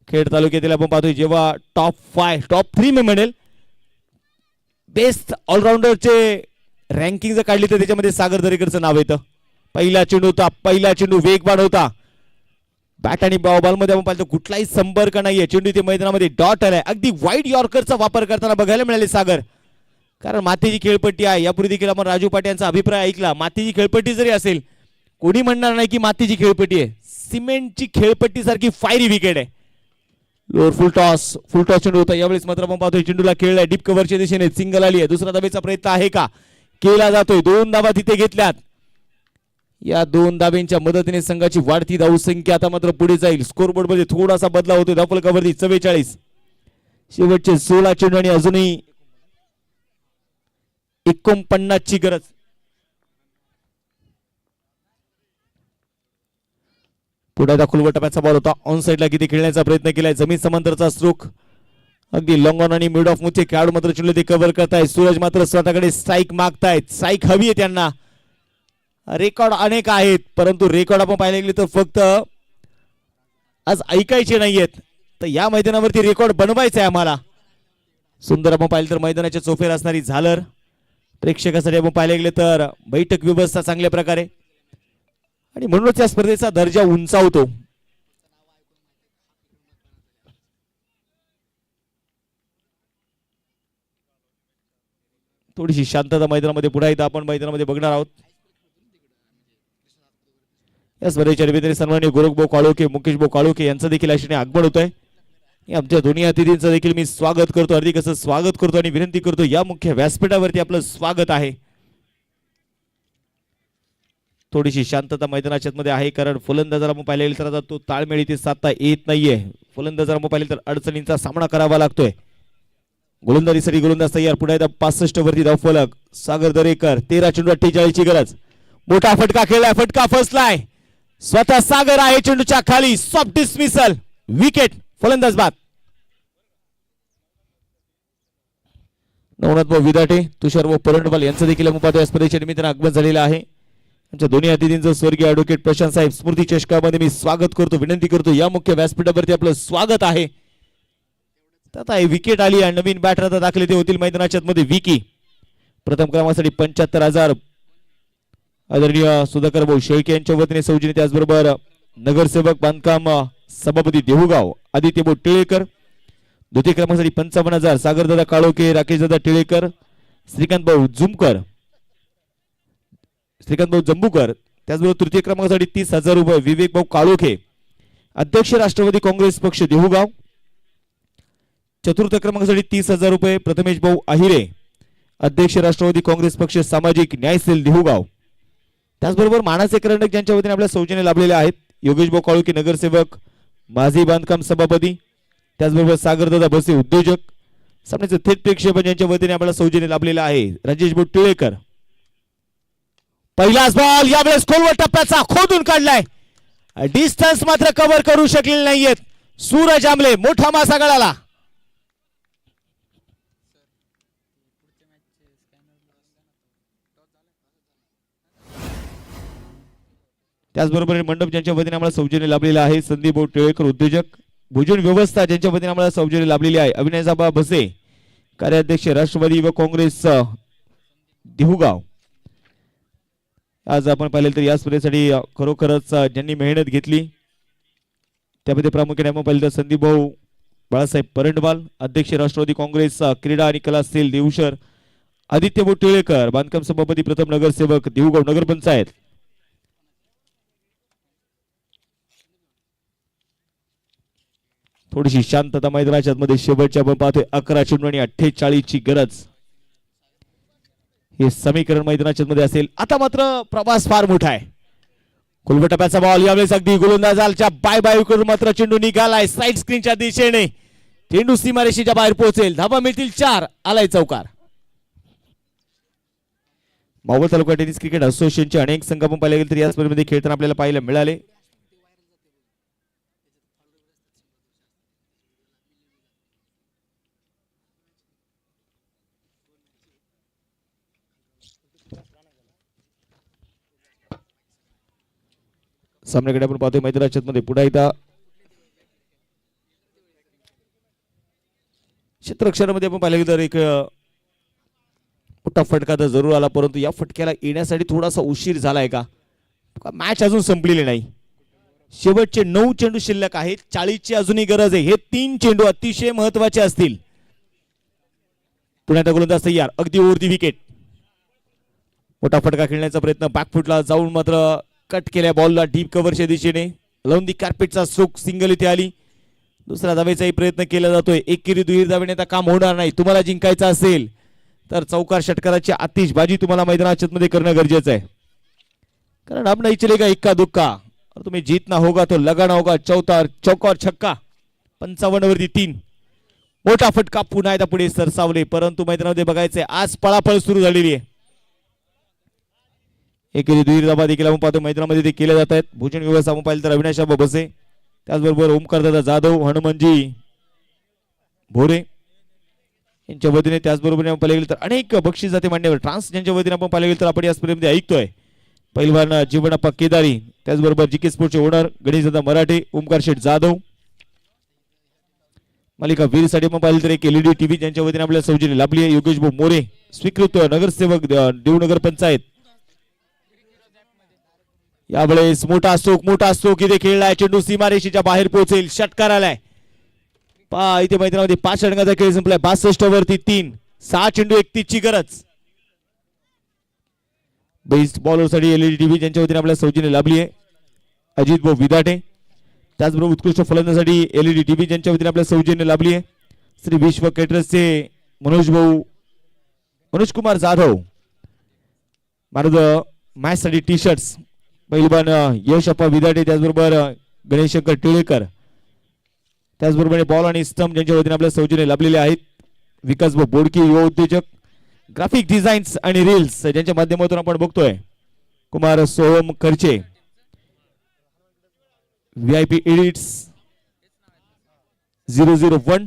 खेड तालुक्यातील आपण पाहतोय जेव्हा टॉप 3 मी म्हणेल बेस्ट ऑलराऊंडरचे रँकिंग जर काढली तर त्याच्यामध्ये सागर दरेकरचं नाव येतं. पहिला चेंडू वेगवान होता. बॅट आणि बॉल मध्ये आपण पाहतो कुठलाही संपर्क नाहीये. चेंडू इथे मैदानामध्ये डॉट आलाय. अगदी वाईड यॉर्करचा वापर करताना बघायला मिळाले सागर कारण मातीची खेळपट्टी आहे. यापूर्वी देखील आपण राजू पाटील यांचा अभिप्राय ऐकला. मातीची खेळपट्टी जरी असेल कोणी म्हणणार नाही की मातीची खेळपट्टी आहे. सिमेंटची खेळपट्टी सारखी फायरी विकेट आहे. लोअर फुल टॉस चेंडू होता. यावेळेस मात्र आपण पाहतोय चेंडूला खेळलाय डीप कव्हरच्या दिशेने सिंगल आली आहे. दुसरा धावेचा प्रयत्न आहे का केला जातोय. 2 धावा तिथे घेतल्यात. या 2 धाब्यांच्या मदतीने संघाची वाढती धावसंख्या आता मात्र पुढे जाईल. स्कोरबोर्ड मध्ये थोडासा बदलाव होतोय. धावफलकावरती 44 शेवटचे 16 चेंडू आणि अजूनही 49 ची गरज. पुढे दाखल टप्प्याचा बॉल होता. ऑन साइडला किती खेळण्याचा प्रयत्न केलाय. जमीन समांतरचा स्ट्रोक अगदी लॉंग ऑन आणि मिड ऑफ मुचे खेळाडू मात्र चेंडू ते कव्हर करतायत. सूरज मात्र स्वतःकडे स्ट्राईक मागतायत. स्ट्राईक हवी आहे त्यांना. रेकॉर्ड अनेक आहेत परंतु रेकॉर्ड आपण पाहायला गेले तर फक्त आज ऐकायचे नाहीयेत तर या मैदानावरती रेकॉर्ड बनवायचा आहे आम्हाला. सुंदर आपण पाहिलं तर मैदानाच्या चोफेर असणारी झालर, प्रेक्षकासाठी आपण पाहायला गेले तर बैठक व्यवस्था चांगल्या प्रकारे, आणि म्हणूनच या स्पर्धेचा दर्जा उंचावतो. थोडीशी शांतता मैदानामध्ये पुन्हा एकदा आपण मैदानामध्ये बघणार आहोत. या स्पर्धेच्या निमित्ताने सन्माननीय गोरखभाऊ काळोखे, मुकेशभाऊ काळोखे यांचं देखील अशाने आगमन होत आहे. आमच्या दोन्ही अतिथींचं देखील मी स्वागत करतो, हार्दिक असं स्वागत करतो आणि विनंती करतो या मुख्य व्यासपीठावरती आपलं स्वागत आहे. थोडीशी शांतता मैदानाच्या मध्ये आहे, कारण फलंदाजाला आपण पाहिलं तर आता तो ताळमेळ इथे साधता येत नाहीये. फलंदाजाला आपण पाहिलं तर अडचणींचा सामना करावा लागतोय. गोलंदाजीसाठी गोलंदाज तयार, पुन्हा एकदा 65 वरती धावफलक. सागर दरेकर 13 चेंडू 48 ची गरज. मोठा फटका खेळलाय, फटका फसलाय. स्वतः सागर आहे चेंडूच्या खाली. Soft dismissal, wicket. फलंदाज बाद. नवनाथ भाऊ विदाटे, तुषार भाऊ परंडवाल यांचं देखील आपण पाहतो या स्पर्धेच्या निमित्ताने आगमन झालेलं आहे. आमच्या दोन्ही अतिथींचं स्वर्गीय ॲडव्होकेट प्रशांत साहेब स्मृती चषकामध्ये मी स्वागत करतो, विनंती करतो या मुख्य व्यासपीठावरती आपलं स्वागत आहे. आता विकेट आली आणि नवीन बॅटर आता दाखले ते होतील मैदानाच्या मध्ये. विकी प्रथम क्रमांकासाठी 75,000 आदरणीय सुधाकर भाऊ शेळके यांच्या वतीने सौजन्य, त्याचबरोबर नगरसेवक बांधकाम सभापती देहुगाव आदित्य भाऊ टिळेकर. द्वितीय क्रमांकासाठी 55,000 सागरदादा काळोखे, राकेशदादा टिळेकर, श्रीकांत भाऊ जंबूकर. त्याचबरोबर तृतीय क्रमांकासाठी 30,000 रुपये विवेक भाऊ काळोखे, अध्यक्ष राष्ट्रवादी काँग्रेस पक्ष देहुगाव. चतुर्थ क्रमांकासाठी 30,000 रुपये प्रथमेश भाऊ आहिरे, अध्यक्ष राष्ट्रवादी काँग्रेस पक्ष सामाजिक न्याय सेल देहुगाव. त्याचबरोबर मानाचे करंडक ज्यांच्या वतीने आपल्या सौजन्य लाभलेले आहेत, योगेश भाऊ काळोखे नगरसेवक, माझी बांधकाम सभापती, त्याचबरोबर सागरदादा बसे उद्योजक. सामन्याचे थेट प्रेक्षेपण ज्यांच्या वतीने आपल्याला सौजन्य लाभलेलं आहे, राजेश भाऊ टिळेकर. पहिलाच बॉल यावेळेस खोलवर टप्प्याचा खोदून काढलाय. डिस्टन्स मात्र कव्हर करू शकलेले नाहीयेत. सूरज आमले, मोठा मासा गळाला. त्याचबरोबर मंडप ज्यांच्या वतीने आम्हाला सौजन्य लाभलेला आहे, संदीप भाऊ टिळेकर उद्योजक. भोजन व्यवस्था ज्यांच्या वतीने आम्हाला सौजन्य लाभलेली आहे, अविनाशबाबा बसे कार्याध्यक्ष राष्ट्रवादी युवक काँग्रेस देहुगाव. आज आपण पाहिलं तर या स्पर्धेसाठी खरोखरच ज्यांनी मेहनत घेतली त्यामध्ये प्रामुख्याने आपण पाहिलं तर संदीप भाऊ बाळासाहेब परंडवाल, अध्यक्ष राष्ट्रवादी काँग्रेस क्रीडा आणि कला सेल देवशर, आदित्य भाऊ टिळेकर बांधकाम सभापती, प्रथम नगरसेवक देहुगाव नगरपंचायत. थोडीशी शांतता मैदानाच्या मध्ये. शेवटच्या आपण पाहतोय 11 चेंडू आणि 48 ची गरज. हे समीकरण मैदानाच्या मध्ये असेल. आता मात्र प्रवास फार मोठा आहे. खोलवर टप्प्याचा बॉल यावेळेस अगदी गोलंदाजाच्या बाय बाय करून मात्र चेंडू निघालाय साईड स्क्रीनच्या दिशेने. चेंडू सीमारेषेच्या बाहेर पोहोचेल. धाबा मिळतील 4. आलाय चौकार. मावळ तालुका टेनिस क्रिकेट असोसिएशनचे अनेक संघ आपण पाहिले गेले तर या स्पर्धेमध्ये खेळताना आपल्याला पाहायला मिळाले. सामन्याकडे आपण पाहतोय मैदानाच्या मध्ये. पुन्हा एकदा क्षेत्ररक्षणामध्ये आपण पाहिलं तर एक मोठा फटका तर जरूर आला, परंतु या फटक्याला येण्यासाठी थोडासा उशीर झालाय का? मॅच अजून संपलेली नाही. शेवटचे 9 चेंडू शिल्लक आहेत. 40 ची अजूनही गरज आहे. हे 3 चेंडू अतिशय महत्वाचे असतील. पुण्याचा गोलंदाज तयार, अगदी ओरती विकेट. मोठा फटका खेळण्याचा प्रयत्न बॅकफुटला जाऊन मात्र कट केल्या बॉलला डीप कव्हरच्या दिशेने. लवंदी कार्पेटचा स्ट्रोक सिंगल इथे आली. दुसरा धावेचाही प्रयत्न केला जातोय. एकेरी दुहेरी धावेने आता काम होणार नाही. तुम्हाला जिंकायचं असेल तर चौकार षटकाराची आतिषबाजी तुम्हाला मैदानाच्या मध्ये करणं गरजेचं आहे, कारण अब नहीं चलेगा इक्का दुक्का और तुम्हें जीतना होगा तो लगाना होगा चौका और छक्का. 55 वरती 3. मोठा फटका पुन्हा एकदा पुढे सरसावले, परंतु मैदानामध्ये बघायचंय आज पळापळ सुरू झालेली आहे. एकेरी दुहेरी धावा देखील आपण पाहतो मैदानामध्ये ते केल्या जात आहेत. भोजन व्यवस्था आपण पाहिलं तर अविनाश बसे, त्याचबरोबर ओमकार दादा जाधव, हनुमनजी भोरे यांच्या वतीने, त्याचबरोबर आपण पाहिलं गेलं तर अनेक बक्षीस जाते मान्यवर ट्रान्स ज्यांच्या वतीने आपण पाहिलं गेलं तर आपण या स्पर्धेमध्ये ऐकतोय. पहिलवान जीवनाप्पा केदारी, त्याचबरोबर जीके स्पोर्टचे ओनर गणेश दादा मराठे, ओमकार शेठ जाधव. मालिका वीरसाठी पण पाहिलं तर एक एलईडी टीव्ही ज्यांच्या वतीने आपल्याला सौजन्य लाभली आहे. योगेश भाऊ मोरे स्वीकृत नगरसेवक देवनगर पंचायत. यावेळेस मोठा स्ट्रोक इथे खेळलाय. चेंडू सीमारेषेच्या बाहेर पोहोचेल. षटकार आलाय. इथे मैदानामध्ये 5 षटकांचा खेळ संपलाय. 62 वरती 3. 6 चेंडू 31 ची गरज. बेस्ट बॉलरसाठी एलईडी टीव्ही ज्यांच्या वतीने आपल्याला सौजन्य लाभली आहे. अजित भाऊ विदाटे. त्याचबरोबर उत्कृष्ट फलंदाजासाठी एलईडी टीव्ही ज्यांच्या वतीने आपल्याला सौजन्य लाभली आहे. श्री विश्व केटरर्सचे मनोज कुमार जाधव. मारुद मॅच साठी टी शर्ट्स पहिलवान यश अप्पा विदाटे. त्याचबरोबर गणेश शंकर टिळेकर. त्याचबरोबर बॉल आणि स्टंप ज्यांच्या वतीने आपल्याला सौजन्य लाभलेले आहेत. विकास भाऊ बोडकी युवा उद्योजक. ग्राफिक डिझाईन्स आणि रील्स ज्यांच्या माध्यमातून आपण बघतोय कुमार सोहम खर्चे. VIP edits 001.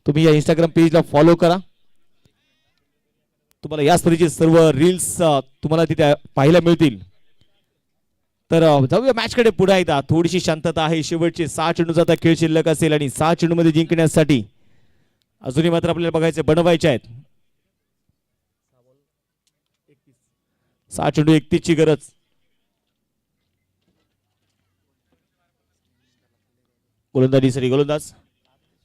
तुम्ही या इंस्टाग्राम पेजला फॉलो करा. तुम्हाला या स्पर्धेचे सर्व रील्स तुम्हाला तिथे पाहायला मिळतील. तर जाऊया मॅच कडे पुढे एकदा. थोडीशी शांतता आहे. शेवटचे 6 चेंडूचा आता खेळ शिल्लक असेल आणि 6 चेंडू मध्ये जिंकण्यासाठी अजूनही मात्र आपल्याला बघायचे बनवायचे आहेत. 6 चेंडू 31 ची गरज. गोलंदाजीसाठी गोलंदाज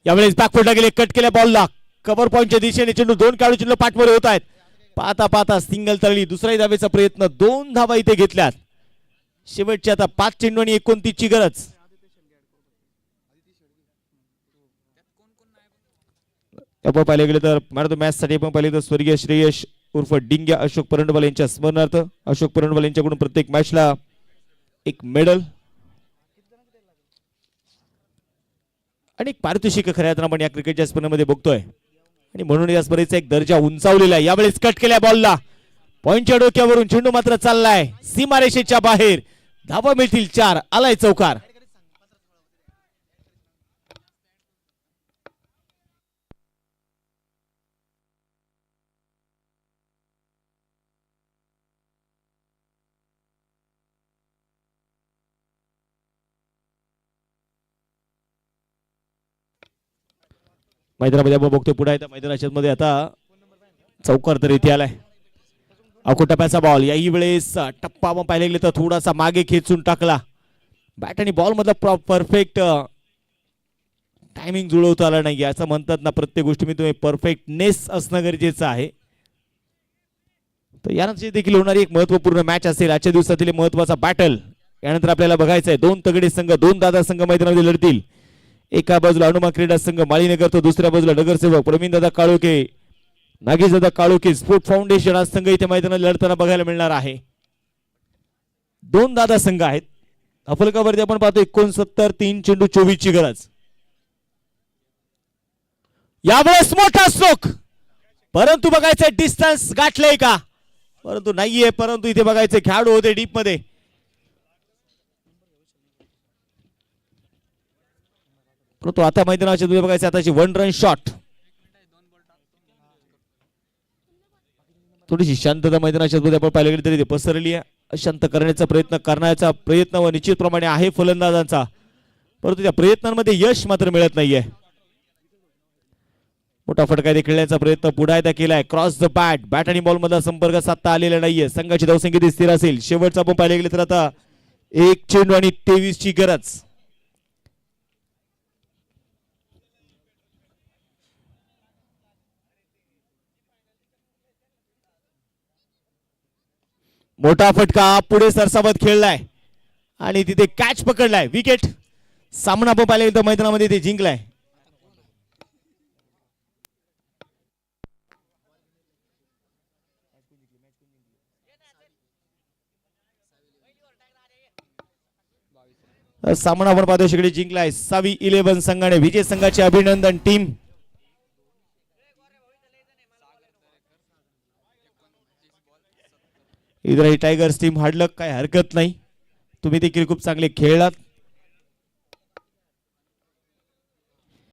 यावेळेस बॅकफुटला गेले. कट केल्या बॉलला. कव्हर पॉइंटच्या दिशेने चेंडू 2 खेळाडू चेंडू पाठवर होत आहेत. पाहता सिंगल तळली. दुसऱ्या धावेचा प्रयत्न. 2 धावा इथे घेतल्यात. शेवटचे आता 5 चेंडू आणि 29 ची गरज. आपण पाहिले गेले तर मॅन ऑफ द मॅच साठी पण पाहिले तर स्वर्गीय श्रेयश उर्फ डिंग्या अशोक परंडवाल यांच्या स्मरणार्थ अशोक परंडवाल यांच्याकडून प्रत्येक मॅचला एक मेडल आणि पारितोषिक खऱ्या अर्थाने आपण या क्रिकेटच्या स्पर्धेमध्ये बघतोय. आणि म्हणून या स्पर्धेचा एक दर्जा उंचावलेला आहे. यावेळेस कट केल्या बॉलला. पॉइंटच्या डोक्यावरून चेंडू मात्र चाललाय सीमारेषेच्या बाहेर. धावा मिळतील 4. आलाय चौकार. मैदानामध्ये आपण बघतोय पुढे मैदानाच्या मध्ये आता चौकार तर इथे आलाय. अकोटप्याचा बॉल. याही वेळेस टप्पा आपण पाहिले गेले तर थोडासा मागे खेचून टाकला. बॅट आणि बॉल मधला परफेक्ट टायमिंग जुळवता आला नाही. असं म्हणतात ना प्रत्येक गोष्टी मी तुम्ही परफेक्टनेस असणं गरजेचं आहे. तर यानंतर देखील होणारी एक महत्वपूर्ण मॅच असेल. आजच्या दिवसातील महत्वाचा बॅटल यानंतर आपल्याला बघायचं आहे. 2 तगडे संघ 2 दादा संघ मैदानामध्ये लढतील. एका बाजूला हनुमा क्रीडा संघ माळीनगर तर दुसऱ्या बाजूला नगरसेवक प्रवीण दादा काळोखे नागेश दादा काळोखे स्पोर्ट फाउंडेशन हा संघ इथे मैदानात लढताना बघायला मिळणार आहे. 2 दादा संघ आहेत. अफलकावरती आपण पाहतो 69. 3 चेंडू 24 ची गरज. यावेळेस मोठा स्ट्रोक. परंतु बघायचंय डिस्टन्स गाठलंय का. परंतु नाहीये. परंतु इथे बघायचे खेळाडू होते डीप मध्ये. परंतु आता मैदानाच्या तुम्ही बघायचं आताची 1 रन शॉट. थोडीशी शांतता मैदानाच्या मध्ये आपण पाहिलं गेली तरी ते पसरली आहे. अशांत करण्याचा प्रयत्न व निश्चितप्रमाणे आहे फलंदाजांचा. परंतु त्या प्रयत्नांमध्ये यश मात्र मिळत नाहीये. मोठा फटका खेळण्याचा प्रयत्न पुढे एकदा केलाय. क्रॉस द बॅट आणि बॉल मधला संपर्क साधता आलेला नाहीये. संघाची धावसंख्या स्थिर असेल. शेवटचा आपण पाहिले गेले तर आता 1 चेंडू आणि 23 ची गरज. मोठा फटका पुढे सरसावत खेळलाय आणि तिथे कॅच पकडलाय. विकेट. सामना आपण पाहिला तर मैदानामध्ये ते जिंकलाय. सामना आपण पाहतो शेकडे जिंकलाय. 6-11 संघाने. विजय संघाचे अभिनंदन टीम. इधर ही टायगर्स टीम हार्डलक काय हरकत नाही. तुम्ही देखील खूप चांगले खेळलात.